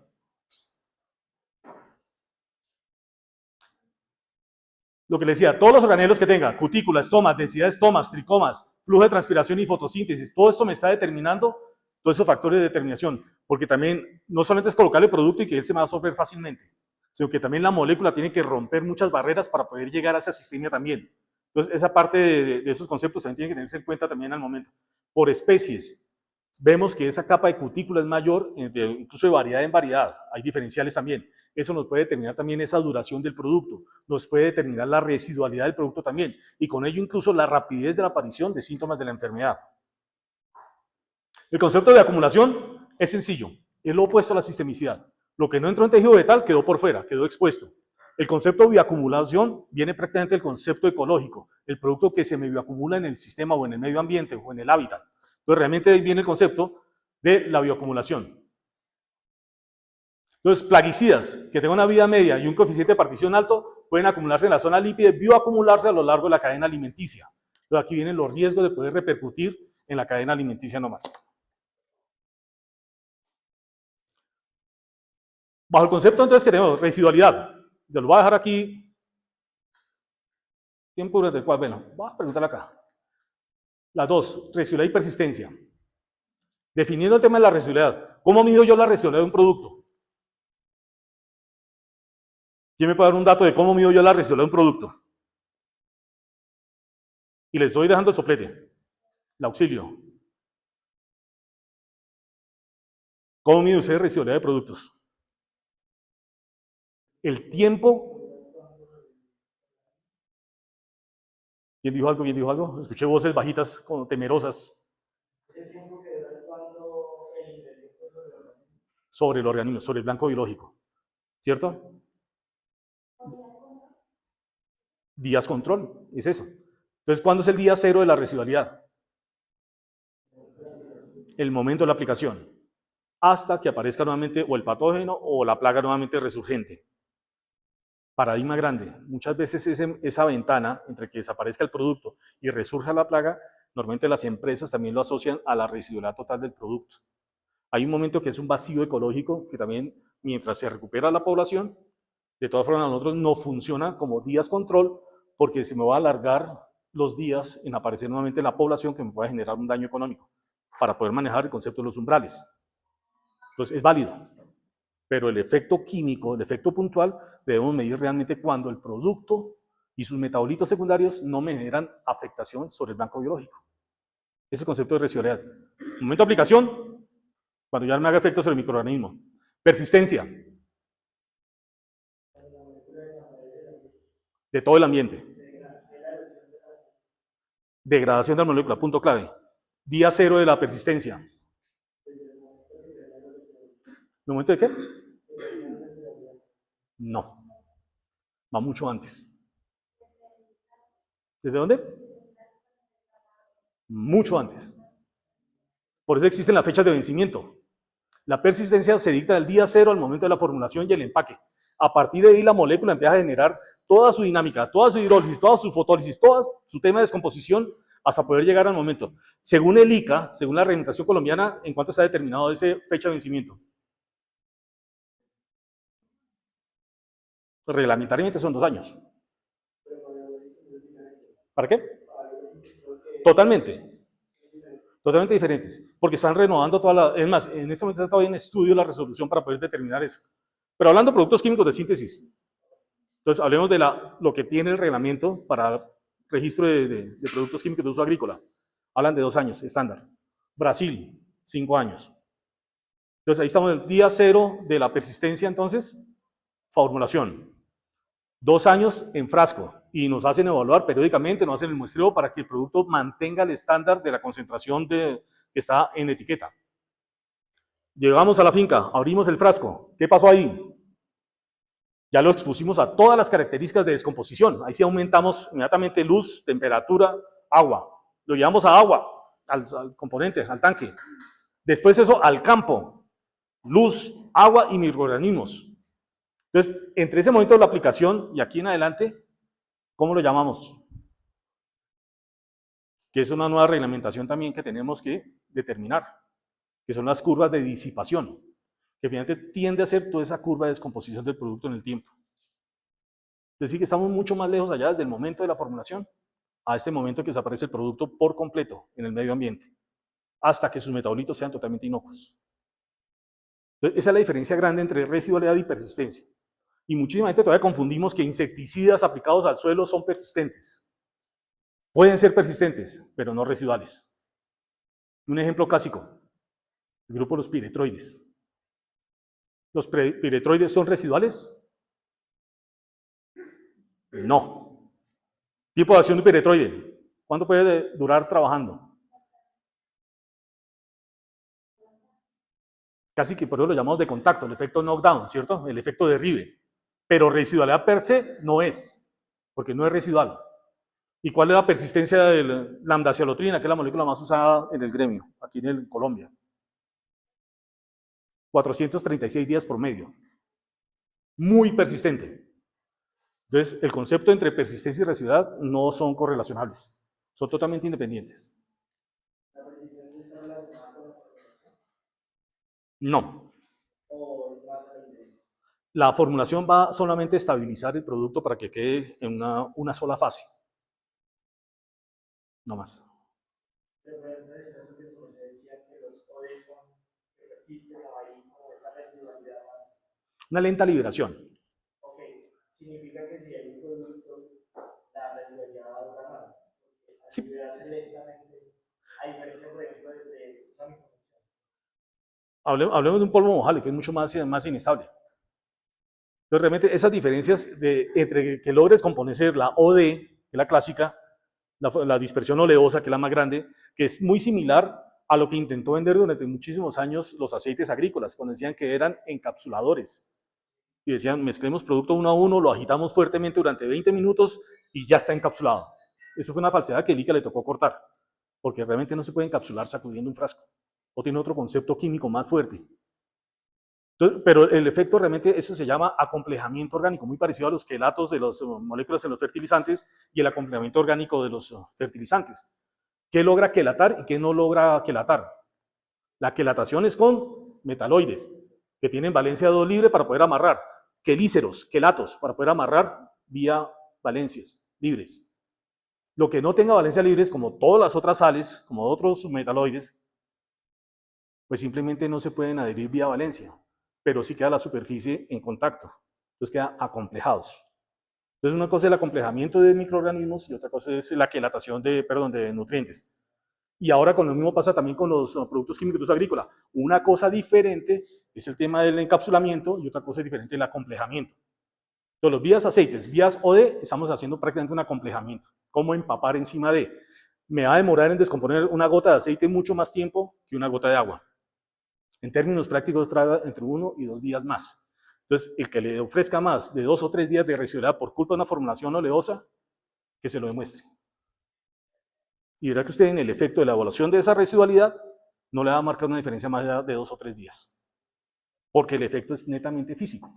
Lo que le decía, todos los organelos que tenga, cutícula, estomas, densidad de estomas, tricomas, flujo de transpiración y fotosíntesis, todo esto me está determinando todos esos factores de determinación, porque también no solamente es colocarle el producto y que él se me va a absorber fácilmente, sino que también la molécula tiene que romper muchas barreras para poder llegar a esa sistemia también. Entonces, esa parte de esos conceptos también tiene que tenerse en cuenta también al momento. Por especies, vemos que esa capa de cutícula es mayor, incluso de variedad en variedad, hay diferenciales también. Eso nos puede determinar también esa duración del producto, nos puede determinar la residualidad del producto también, y con ello incluso la rapidez de la aparición de síntomas de la enfermedad. El concepto de acumulación es sencillo, es lo opuesto a la sistemicidad. Lo que no entró en tejido vegetal quedó por fuera, quedó expuesto. El concepto de bioacumulación viene prácticamente del concepto ecológico, el producto que se me bioacumula en el sistema o en el medio ambiente o en el hábitat. Entonces realmente viene el concepto de la bioacumulación. Entonces, plaguicidas que tengan una vida media y un coeficiente de partición alto pueden acumularse en la zona lípida y bioacumularse a lo largo de la cadena alimenticia. Entonces, aquí vienen los riesgos de poder repercutir en la cadena alimenticia nomás. Bajo el concepto entonces que tenemos residualidad, yo lo voy a dejar aquí Tiempo durante el cual, bueno, voy a preguntar acá. Las dos, residualidad y persistencia. Definiendo el tema de la residualidad, ¿cómo mido yo la residualidad de un producto? ¿Quién me puede dar un dato de cómo mido yo la residualidad de un producto? Y les estoy dejando el soplete, el auxilio. ¿Cómo mide usted residualidad de productos? El tiempo. ¿Quién dijo algo? ¿Quién dijo algo? Escuché voces bajitas, como temerosas. Sobre el organismo, sobre el blanco biológico. ¿Cierto? Días control, es eso. Entonces, ¿cuándo es el día cero de la residualidad? El momento de la aplicación. Hasta que aparezca nuevamente o el patógeno o la plaga nuevamente resurgente. Paradigma grande. Muchas veces esa ventana entre que desaparezca el producto y resurja la plaga, normalmente las empresas también lo asocian a la residualidad total del producto. Hay un momento que es un vacío ecológico que también, mientras se recupera la población, de todas formas a nosotros no funciona como días control porque se me va a alargar los días en aparecer nuevamente en la población que me puede generar un daño económico para poder manejar el concepto de los umbrales. Entonces es válido, pero el efecto químico, el efecto puntual, debemos medir realmente cuando el producto y sus metabolitos secundarios no me generan afectación sobre el blanco biológico. Ese es el concepto de residualidad. Momento de aplicación, cuando ya no me haga efecto sobre el microorganismo. Persistencia de todo el ambiente. Degradación de la molécula, punto clave. Día cero de la persistencia. ¿El momento de qué? No, va mucho antes. ¿Desde dónde? Mucho antes. Por eso existen las fechas de vencimiento. La persistencia se dicta del día cero al momento de la formulación y el empaque. A partir de ahí la molécula empieza a generar toda su dinámica, toda su hidrólisis, toda su fotólisis, todo su tema de descomposición hasta poder llegar al momento. Según el ICA, según la reglamentación colombiana, ¿en cuánto está determinado esa fecha de vencimiento? Reglamentariamente son 2 años. ¿Para qué? Totalmente. Totalmente diferentes, porque están renovando toda la... Es más, en este momento está todavía en estudio la resolución para poder determinar eso. Pero hablando de productos químicos de síntesis, entonces hablemos de lo que tiene el reglamento para registro de productos químicos de uso agrícola. Hablan de 2 años, estándar. Brasil, 5 años. Entonces ahí estamos en el día cero de la persistencia, entonces, formulación. 2 años en frasco y nos hacen evaluar periódicamente, nos hacen el muestreo para que el producto mantenga el estándar de la concentración que está en etiqueta. Llegamos a la finca, abrimos el frasco. ¿Qué pasó ahí? Ya lo expusimos a todas las características de descomposición. Ahí sí aumentamos inmediatamente luz, temperatura, agua. Lo llevamos a agua, al componente, al tanque. Después eso al campo. Luz, agua y microorganismos. Entonces, entre ese momento de la aplicación y aquí en adelante, ¿cómo lo llamamos? Que es una nueva reglamentación también que tenemos que determinar, que son las curvas de disipación, que finalmente tiende a ser toda esa curva de descomposición del producto en el tiempo. Es decir, que estamos mucho más lejos allá desde el momento de la formulación a este momento que desaparece el producto por completo en el medio ambiente, hasta que sus metabolitos sean totalmente inocuos. Entonces, esa es la diferencia grande entre residualidad y persistencia. Y muchísima gente todavía confundimos que insecticidas aplicados al suelo son persistentes. Pueden ser persistentes, pero no residuales. Un ejemplo clásico, el grupo de los piretroides. ¿Los piretroides son residuales? No. Tipo de acción de piretroide. ¿Cuánto puede durar trabajando? Casi que por eso lo llamamos de contacto, el efecto knockdown, ¿cierto? El efecto derribe. Pero residualidad per se no es, porque no es residual. ¿Y cuál es la persistencia de la lambda-cialotrina, que es la molécula más usada en el gremio, aquí en Colombia? 436 días promedio. Muy persistente. Entonces, el concepto entre persistencia y residualidad no son correlacionables, son totalmente independientes. ¿La persistencia está relacionada con la formulación? No. ¿O más adelante? La formulación va solamente a estabilizar el producto para que quede en una sola fase. no más. Pero por ejemplo, en el caso que se decía que los OD son, que persisten ahí como esa residualidad más. Una lenta liberación. Ok, significa que si hay un producto, la residualidad va a durar más. Porque al Sí. liberarse lentamente, a diferencia, por ejemplo, de una microfusión. Hablemos de un polvo mojable, que es mucho más inestable. Entonces, realmente esas diferencias entre que logres componer la OD, que es la clásica, la dispersión oleosa, que es la más grande, que es muy similar a lo que intentó vender durante muchísimos años los aceites agrícolas, cuando decían que eran encapsuladores. Y decían, mezclemos producto uno a uno, lo agitamos fuertemente durante 20 minutos y ya está encapsulado. Eso fue una falsedad que el ICA le tocó cortar, porque realmente no se puede encapsular sacudiendo un frasco. O tiene otro concepto químico más fuerte. Entonces, pero el efecto realmente, eso se llama acomplejamiento orgánico, muy parecido a los quelatos de las moléculas en los fertilizantes y el acomplejamiento orgánico de los fertilizantes. ¿Qué logra quelatar y qué no logra quelatar? La quelatación es con metaloides, que tienen valencia 2 libre para poder amarrar. Quelíceros, quelatos, para poder amarrar vía valencias libres. Lo que no tenga valencia libres, como todas las otras sales, como otros metaloides, pues simplemente no se pueden adherir vía valencia, pero sí queda la superficie en contacto. Entonces quedan acomplejados. Entonces una cosa es el acomplejamiento de microorganismos y otra cosa es la quelatación de nutrientes. Y ahora con lo mismo pasa también con los productos químicos de uso agrícola. Una cosa diferente es el tema del encapsulamiento y otra cosa diferente el acomplejamiento. Entonces, los vías aceites, vías OD, estamos haciendo prácticamente un acomplejamiento. ¿Cómo empapar encima de? Me va a demorar en descomponer una gota de aceite mucho más tiempo que una gota de agua. En términos prácticos, trae entre 1 y 2 días más. Entonces, el que le ofrezca más de 2 o 3 días de residualidad por culpa de una formulación oleosa, que se lo demuestre. Y verá que usted en el efecto de la evaluación de esa residualidad no le va a marcar una diferencia más allá de 2 o 3 días. Porque el efecto es netamente físico.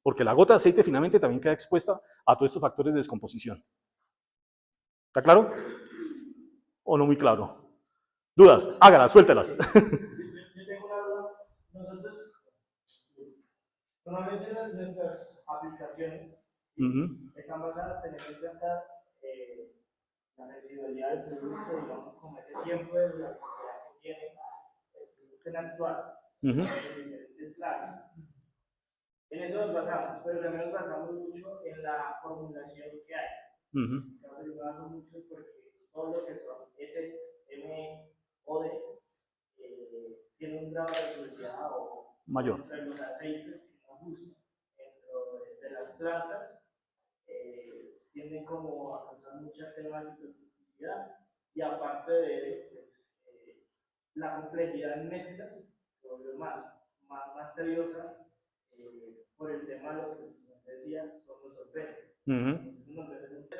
Porque la gota de aceite finalmente también queda expuesta a todos estos factores de descomposición. ¿Está claro? ¿O no muy claro? ¿Dudas? Hágalas, suéltelas. Yo tengo una duda. Nosotros, normalmente nuestras aplicaciones, ¿sí? Están basadas teniendo en cuenta la residualidad del producto, digamos, como ese tiempo de durabilidad que tiene el producto en actual, en diferentes planos. En eso nos basamos, pero también nos basamos mucho en la formulación que hay. Yo me baso mucho porque todo lo que son S, M, O, D, tiene un grado de residualidad o mayor entre los aceites que nos gustan. Dentro de las plantas tienden como a causar mucha tema de toxicidad y aparte de eso, pues, la complejidad en mezclas se vuelve más tediosa por el tema de lo que nos decía, son los solventes.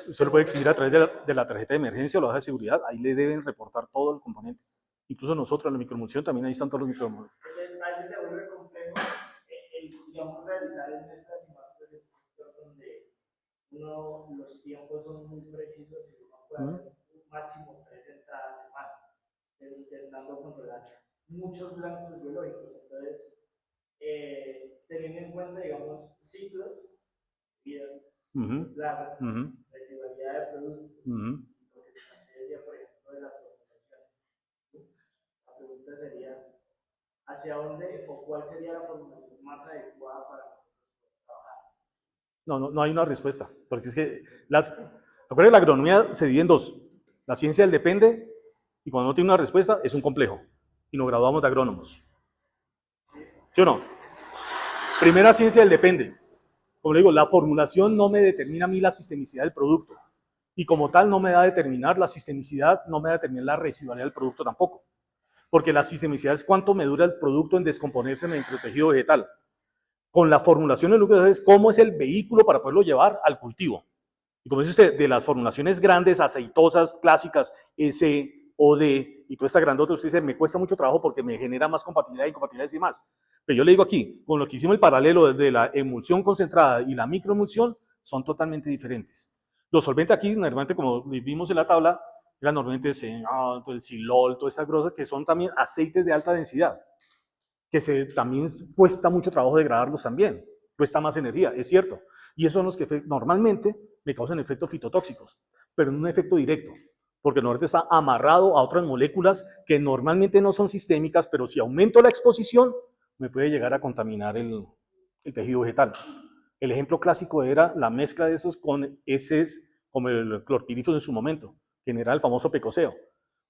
Usted lo puede exhibir a través de la tarjeta de emergencia o la hoja de seguridad, ahí le deben reportar todo el componente. Incluso nosotros en la microemulsión también ahí están todos los microemulsiones. Entonces, a veces se vuelve complejo digamos, realizar en mezclas y más pues, donde los tiempos son muy precisos y uno puede hacer un máximo 3 entradas a semana, intentando controlar muchos blancos biológicos. Entonces, teniendo en cuenta, digamos, ciclos, vidas, plagas, residualidad de productos, lo que se decía, por ejemplo, de las formulaciones. La pregunta sería, ¿hacia dónde o cuál sería la formulación más adecuada para nosotros trabajar? No hay una respuesta, porque es que acuérdense, la agronomía se divide en dos. La ciencia del depende, y cuando no tiene una respuesta, es un complejo. Y nos graduamos de agrónomos. ¿Sí o no? Primera ciencia del depende. Como le digo, la formulación no me determina a mí la sistemicidad del producto. Y como tal, no me da a determinar la sistemicidad, no me da a determinar la residualidad del producto tampoco. Porque la sistemicidad es cuánto me dura el producto en descomponerse dentro del tejido vegetal. Con la formulación, el núcleo es cómo es el vehículo para poderlo llevar al cultivo. Y como dice usted, de las formulaciones grandes, aceitosas, clásicas, S, O, D, y toda esta grandota, usted dice, me cuesta mucho trabajo porque me genera más compatibilidad, incompatibilidades y más. Pero yo le digo aquí, con lo que hicimos el paralelo desde la emulsión concentrada y la microemulsión, son totalmente diferentes. Los solventes aquí, normalmente, como vimos en la tabla, eran normalmente el silol, todas estas grosas, que son también aceites de alta densidad, que también cuesta mucho trabajo degradarlos también, cuesta más energía, es cierto. Y esos son los que normalmente me causan efectos fitotóxicos, pero no un efecto directo. porque normalmente está amarrado a otras moléculas que normalmente no son sistémicas, pero si aumento la exposición, me puede llegar a contaminar el tejido vegetal. El ejemplo clásico era la mezcla de esos con heces, como el clorpirifos en su momento, que era el famoso pecoseo,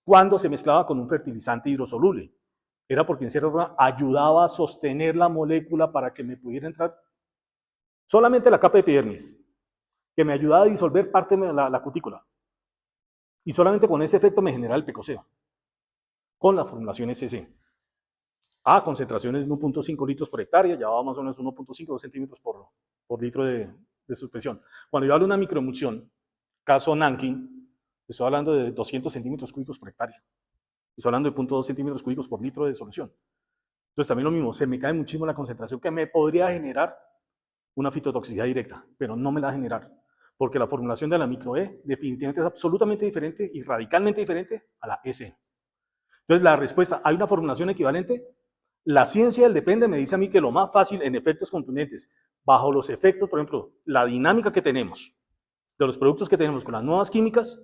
cuando se mezclaba con un fertilizante hidrosoluble. Era porque en cierta forma ayudaba a sostener la molécula para que me pudiera entrar solamente la capa de epidermis, que me ayudaba a disolver parte de la cutícula. Y solamente con ese efecto me generaba el pecoseo, con la formulación SC. A concentraciones de 1.5 litros por hectárea, ya va más o menos 1.5 centímetros por litro de suspensión. Cuando yo hablo de una microemulsión, caso Nankin, estoy hablando de 200 centímetros cúbicos por hectárea. Estoy hablando de 0.2 centímetros cúbicos por litro de solución. Entonces también lo mismo, se me cae muchísimo la concentración que me podría generar una fitotoxicidad directa, pero no me la va a generar, porque la formulación de la micro-E definitivamente es absolutamente diferente y radicalmente diferente a la S. Entonces la respuesta, ¿hay una formulación equivalente? La ciencia del depende me dice a mí que lo más fácil en efectos contundentes, bajo los efectos, por ejemplo, la dinámica que tenemos de los productos que tenemos con las nuevas químicas,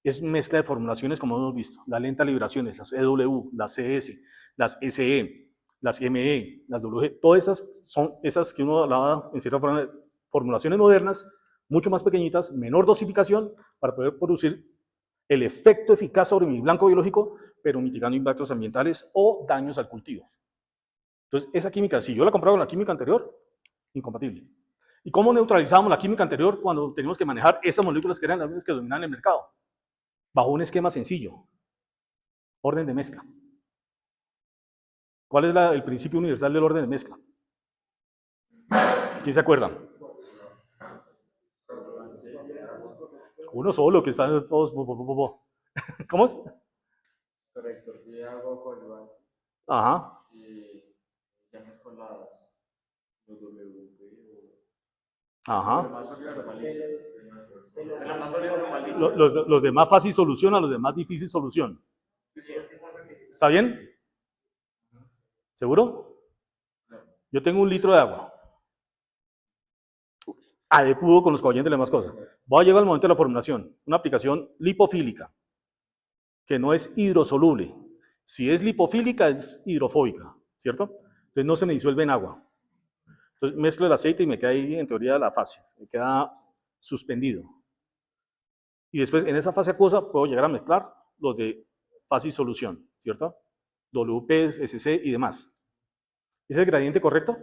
es mezcla de formulaciones como hemos visto, las lentas liberaciones, las EW, las CS, las SE, las ME, las WG, todas esas son esas que uno hablaba en cierta forma de formulaciones modernas, mucho más pequeñitas, menor dosificación, para poder producir el efecto eficaz sobre mi blanco biológico, pero mitigando impactos ambientales o daños al cultivo. Entonces, esa química, si yo la compraba con la química anterior, incompatible. ¿Y cómo neutralizamos la química anterior cuando tenemos que manejar esas moléculas que eran las que dominaban el mercado? Bajo un esquema sencillo, orden de mezcla. ¿Cuál es el principio universal del orden de mezcla? ¿Quién se acuerda? Uno solo, que están todos... ¿Cómo es? Correcto, y hago con Ajá. y ya con los WP Ajá. los Los de más fácil solución a los de más difícil solución. ¿Está bien? ¿Seguro? Yo tengo 1 litro de agua. Adecuado con los cobayentes de las demás cosas. Voy a llegar al momento de la formulación. Una aplicación lipofílica, que no es hidrosoluble. Si es lipofílica, es hidrofóbica, ¿cierto? Entonces no se me disuelve en agua. Entonces mezclo el aceite y me queda ahí, en teoría, la fase. Me queda suspendido. Y después, en esa fase acuosa, puedo llegar a mezclar los de fase y solución, ¿cierto? WP, SC y demás. ¿Es el gradiente correcto?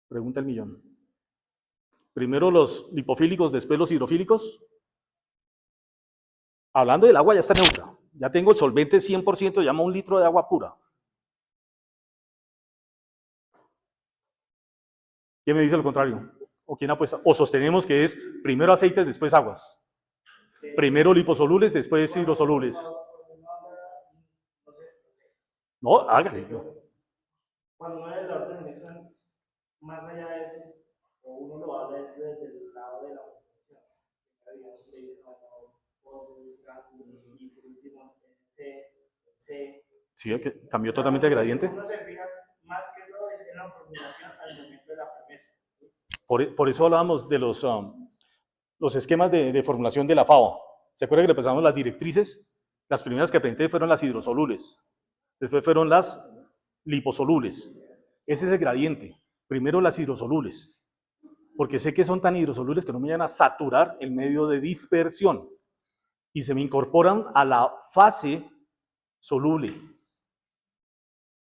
Pregunta el millón. Primero los lipofílicos, después los hidrofílicos. Hablando del agua, ya está neutra. Ya tengo el solvente 100%, llama 1 litro de agua pura. ¿Quién me dice lo contrario? ¿O quién apuesta? O sostenemos que es primero aceites, después aguas. Primero liposolubles, después hidrosolubles. No, hágale. Cuando uno ve la orden de mezcla, más allá de eso, o uno lo habla desde el lado de la organización. Digamos, le dicen, no, por cálculos y por último, C. Sí, que cambió totalmente el gradiente. Uno se fija más que todo es en la formulación al momento de la premezcla. Por eso hablábamos de los esquemas de formulación de la FAO. ¿Se acuerdan que le pasamos las directrices? Las primeras que presenté fueron las hidrosolubles. Después fueron las liposolubles. Ese es el gradiente. Primero las hidrosolubles. Porque sé que son tan hidrosolubles que no me van a saturar el medio de dispersión. Y se me incorporan a la fase soluble.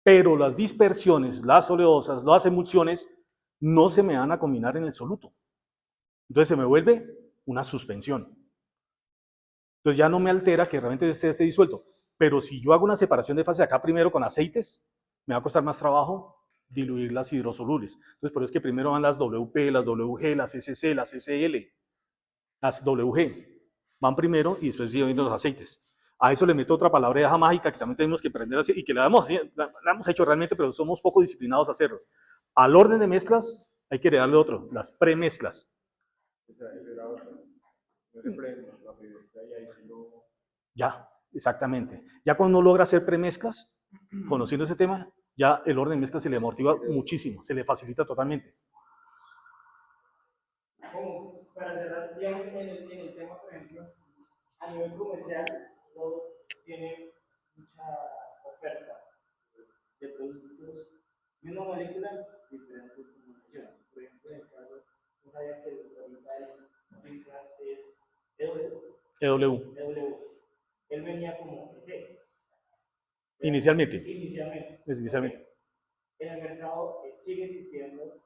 Pero las dispersiones, las oleosas, las emulsiones, no se me van a combinar en el soluto. Entonces se me vuelve una suspensión. Entonces ya no me altera que realmente esté disuelto. Pero si yo hago una separación de fase acá primero con aceites, me va a costar más trabajo diluir las hidrosolubles. Entonces por eso es que primero van las WP, las WG, las SC, las SL, las WG. Van primero y después siguen viendo los aceites. A eso le meto otra palabreja mágica que también tenemos que aprender a hacer y que la hemos hecho realmente, pero somos poco disciplinados a hacerlos. Al orden de mezclas hay que darle otro, las premezclas. Ya, exactamente. Ya cuando uno logra hacer premezclas, conociendo ese tema, ya el orden de mezclas se le amortigua muchísimo, se le facilita totalmente. Como para cerrar, digamos, en el ejemplo, a nivel comercial, no tiene mucha oferta de productos de una molécula de diferentes formulaciones. Por ejemplo, en el caso, no sabía que ahorita el Rincas es EW. Él venía como EC. Inicialmente. Inicialmente. En el mercado sigue existiendo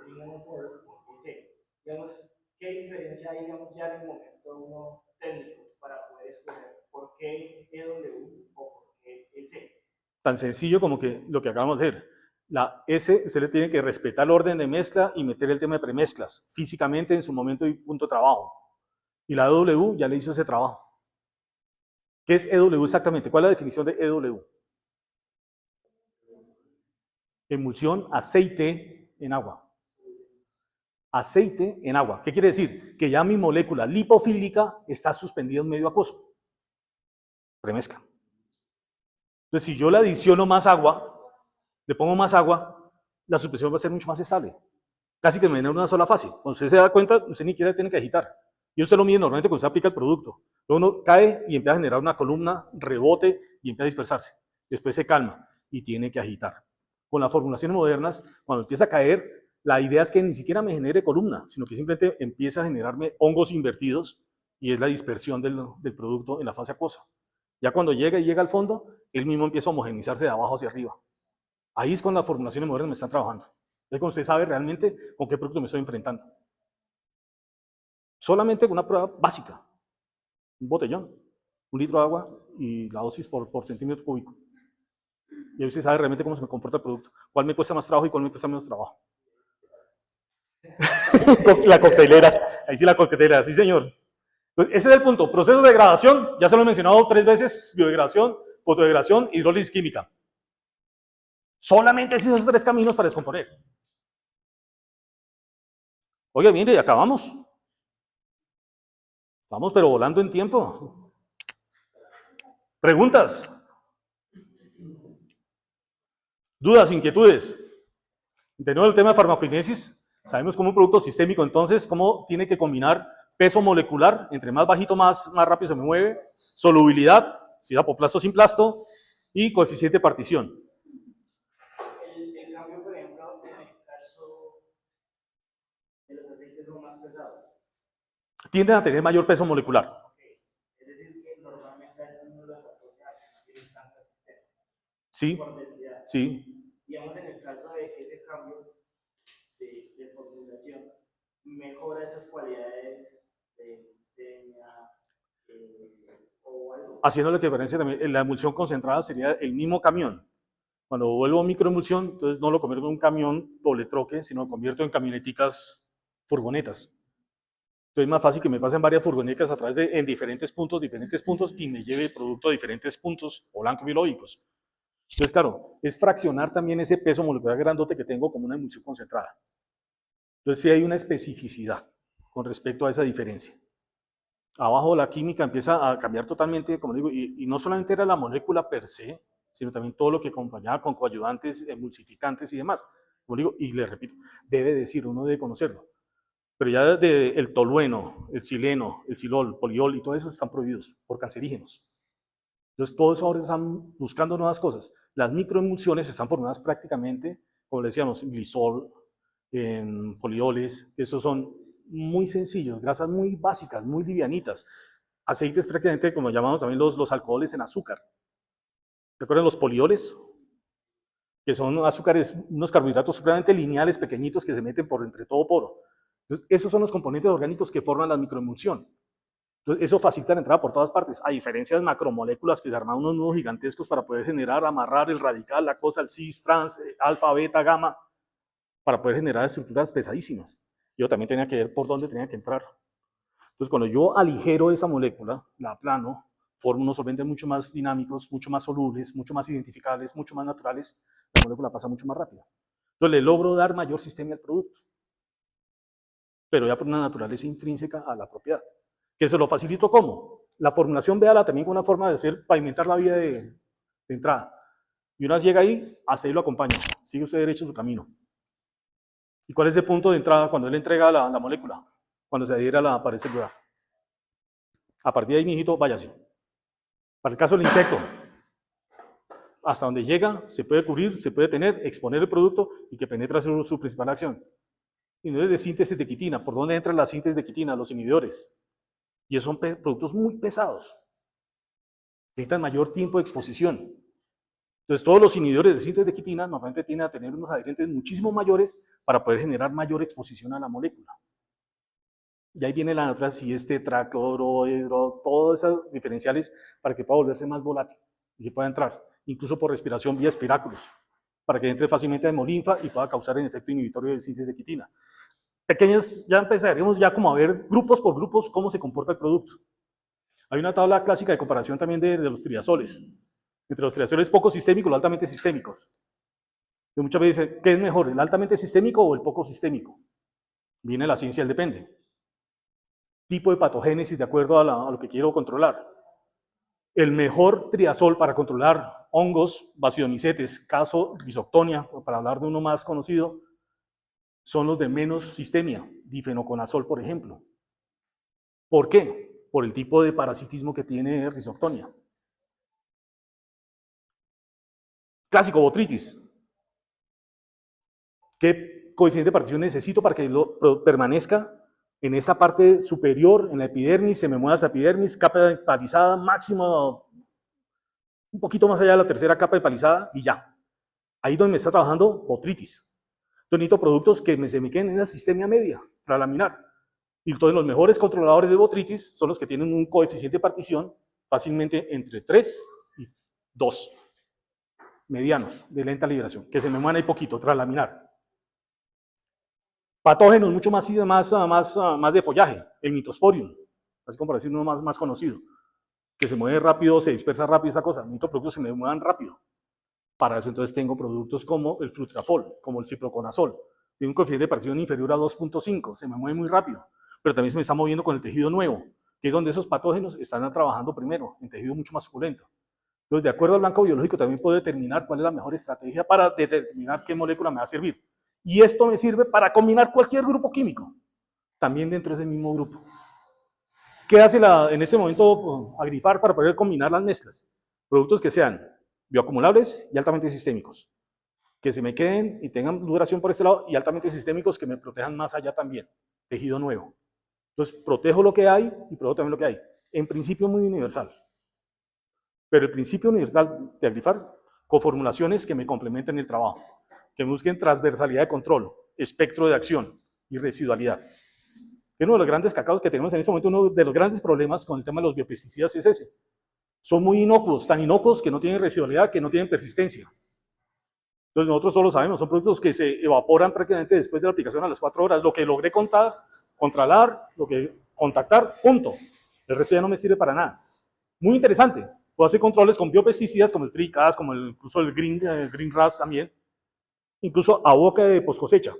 Trinidad Forest EC. Digamos, ¿qué diferencia hay, digamos, ya en el momento uno técnico para poder escoger por qué EW o por qué EC? Tan sencillo como que lo que acabamos de hacer. La S se le tiene que respetar el orden de mezcla y meter el tema de premezclas físicamente en su momento y punto de trabajo. Y la EW ya le hizo ese trabajo. ¿Qué es EW exactamente? ¿Cuál es la definición de EW? Emulsión, aceite en agua. Aceite en agua. ¿Qué quiere decir? Que ya mi molécula lipofílica está suspendida en medio acuoso. Premezcla. Entonces, si yo le adiciono más agua, le pongo más agua, la suspensión va a ser mucho más estable. Casi que me viene en una sola fase. Cuando usted se da cuenta, usted ni siquiera tiene que agitar. Y usted lo mide normalmente cuando usted aplica el producto. Luego uno cae y empieza a generar una columna, rebote y empieza a dispersarse. Después se calma y tiene que agitar. Con las formulaciones modernas, cuando empieza a caer, la idea es que ni siquiera me genere columna, sino que simplemente empieza a generarme hongos invertidos y es la dispersión del producto en la fase acuosa. Ya cuando llega al fondo, él mismo empieza a homogenizarse de abajo hacia arriba. Ahí es cuando las formulaciones modernas me están trabajando. Es cuando usted sabe realmente con qué producto me estoy enfrentando. Solamente con una prueba básica. Un botellón, 1 litro de agua y la dosis por centímetro cúbico. Y ahí usted sabe realmente cómo se me comporta el producto. Cuál me cuesta más trabajo y cuál me cuesta menos trabajo. La coctelera. Ahí sí la coctelera, sí señor. Pues ese es el punto. Proceso de degradación, ya se lo he mencionado 3 veces, biodegradación, fotodegradación, hidrólisis química. Solamente existen esos 3 caminos para descomponer. Oye, mire, y acabamos. Estamos pero volando en tiempo. ¿Preguntas? ¿Dudas, inquietudes? De nuevo el tema de farmacokinesis. Sabemos como un producto sistémico, entonces, cómo tiene que combinar peso molecular, entre más bajito, más rápido se me mueve, solubilidad, si da apoplasto sin plasto, y coeficiente de partición. El cambio, por ejemplo, en el caso de los aceites son más pesados. Tienden a tener mayor peso molecular. Okay. Es decir, que normalmente a veces no los asocia a que no tienen tanta asistencia. Sí, por densidad. sí. Digamos, en el caso de ese cambio de formulación, mejora esas cualidades de sistema o algo. Haciendo la diferencia también, la emulsión concentrada sería el mismo camión. Cuando vuelvo a microemulsión, entonces no lo convierto en un camión doble troque, sino lo convierto en camioneticas, furgonetas. Entonces es más fácil que me pasen varias furgonetas a través de en diferentes puntos, y me lleve el producto a diferentes puntos o blancos biológicos. Entonces, claro, es fraccionar también ese peso molecular grandote que tengo como una emulsión concentrada. Entonces sí hay una especificidad con respecto a esa diferencia. Abajo la química empieza a cambiar totalmente, como digo, y no solamente era la molécula per se, sino también todo lo que acompañaba con coadyuvantes, emulsificantes y demás. Como digo, y le repito, debe decir, uno debe conocerlo. Pero ya el tolueno, el sileno, el silol, poliol y todo eso están prohibidos por cancerígenos. Entonces, todos ahora están buscando nuevas cosas. Las microemulsiones están formadas prácticamente, como le decíamos, glisol, en polioles, esos son muy sencillos, grasas muy básicas, muy livianitas. Aceites prácticamente, como llamamos también los alcoholes en azúcar. ¿Recuerdan los polioles? Que son azúcares, unos carbohidratos supremamente lineales, pequeñitos, que se meten por entre todo poro. Entonces, esos son los componentes orgánicos que forman la microemulsión. Entonces, eso facilita la entrada por todas partes. A diferencia de macromoléculas que se arman unos nudos gigantescos para poder generar, amarrar el radical, la cosa, el cis, trans, alfa, beta, gamma, para poder generar estructuras pesadísimas. Yo también tenía que ver por dónde tenía que entrar. Entonces, cuando yo aligero esa molécula, la aplano, formo unos solventes mucho más dinámicos, mucho más solubles, mucho más identificables, mucho más naturales, la molécula pasa mucho más rápido. Entonces, le logro dar mayor sistema al producto, pero ya por una naturaleza intrínseca a la propiedad. Que se lo facilito ¿cómo? La formulación, véala también con una forma de hacer, pavimentar la vía de entrada. Y una vez llega ahí, hasta ahí lo acompaña. Sigue usted derecho su camino. ¿Y cuál es el punto de entrada cuando él entrega la molécula? Cuando se adhiere a la pared celular. A partir de ahí, mijito, váyase. Para el caso del insecto, hasta donde llega, se puede cubrir, se puede tener, exponer el producto y que penetra su principal acción. Inhibidores de síntesis de quitina. ¿Por dónde entran las síntesis de quitina? Los inhibidores. Y esos son productos muy pesados. Necesitan mayor tiempo de exposición. Entonces, todos los inhibidores de síntesis de quitina normalmente tienden a tener unos adherentes muchísimo mayores para poder generar mayor exposición a la molécula. Y ahí viene la otra, si es tetraclorohidro, todas esas diferenciales para que pueda volverse más volátil y que pueda entrar, incluso por respiración vía espiráculos, para que entre fácilmente a hemolinfa y pueda causar el efecto inhibitorio de síntesis de quitina. Pequeñas, ya empezaremos ya como a ver grupos por grupos cómo se comporta el producto. Hay una tabla clásica de comparación también de los triazoles. Entre los triazoles poco sistémicos y los altamente sistémicos. Entonces, muchas veces dicen, ¿qué es mejor, el altamente sistémico o el poco sistémico? Viene la ciencia del depende. Tipo de patogénesis de acuerdo a lo que quiero controlar. El mejor triazol para controlar hongos, basidiomicetes, caso Rhizoctonia, para hablar de uno más conocido, son los de menos sistemia, difenoconazol, por ejemplo. ¿Por qué? Por el tipo de parasitismo que tiene Rhizoctonia. Clásico, botritis. ¿Qué coeficiente de partición necesito para que permanezca en esa parte superior, en la epidermis, se me mueva esa epidermis, capa de palizada, máximo, un poquito más allá de la tercera capa de palizada y ya. Ahí donde me está trabajando botritis. Yo necesito productos que se me queden en la sistemia media, tralaminar. Y entonces los mejores controladores de botritis son los que tienen un coeficiente de partición fácilmente entre 3 y 2. Medianos, de lenta liberación, que se me muevan ahí poquito, tralaminar. Patógenos mucho más de follaje, el Mythosporium, así como para decir uno más conocido, que se mueve rápido, se dispersa rápido esta cosa. Necesito productos que se me muevan rápido. Para eso entonces tengo productos como el flutrafol, como el ciproconazol. Tiene un coeficiente de partición inferior a 2.5, se me mueve muy rápido, pero también se me está moviendo con el tejido nuevo, que es donde esos patógenos están trabajando primero, en tejido mucho más suculento. Entonces, de acuerdo al banco biológico, también puedo determinar cuál es la mejor estrategia para determinar qué molécula me va a servir. Y esto me sirve para combinar cualquier grupo químico, también dentro de ese mismo grupo. ¿Qué hace en ese momento Agrifar para poder combinar las mezclas? Productos que sean bioacumulables y altamente sistémicos, que se me queden y tengan duración por este lado, y altamente sistémicos que me protejan más allá también, tejido nuevo. Entonces, protejo lo que hay y protejo también lo que hay. En principio muy universal. Pero el principio universal de Agrifar, coformulaciones que me complementen el trabajo, que busquen transversalidad de control, espectro de acción y residualidad. Uno de los grandes cacaos que tenemos en este momento, uno de los grandes problemas con el tema de los biopesticidas es ese. Son muy inocuos, tan inocuos que no tienen residualidad, que no tienen persistencia. Entonces nosotros solo sabemos, son productos que se evaporan prácticamente después de la aplicación a las 4 horas. Lo que logré controlar, lo que contactar, punto. El resto ya no me sirve para nada. Muy interesante. Puedo hacer controles con biopesticidas como el Tricas, como incluso el Green Ras también, incluso a boca de post cosecha.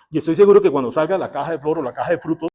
Y estoy seguro que cuando salga la caja de flor o la caja de frutos,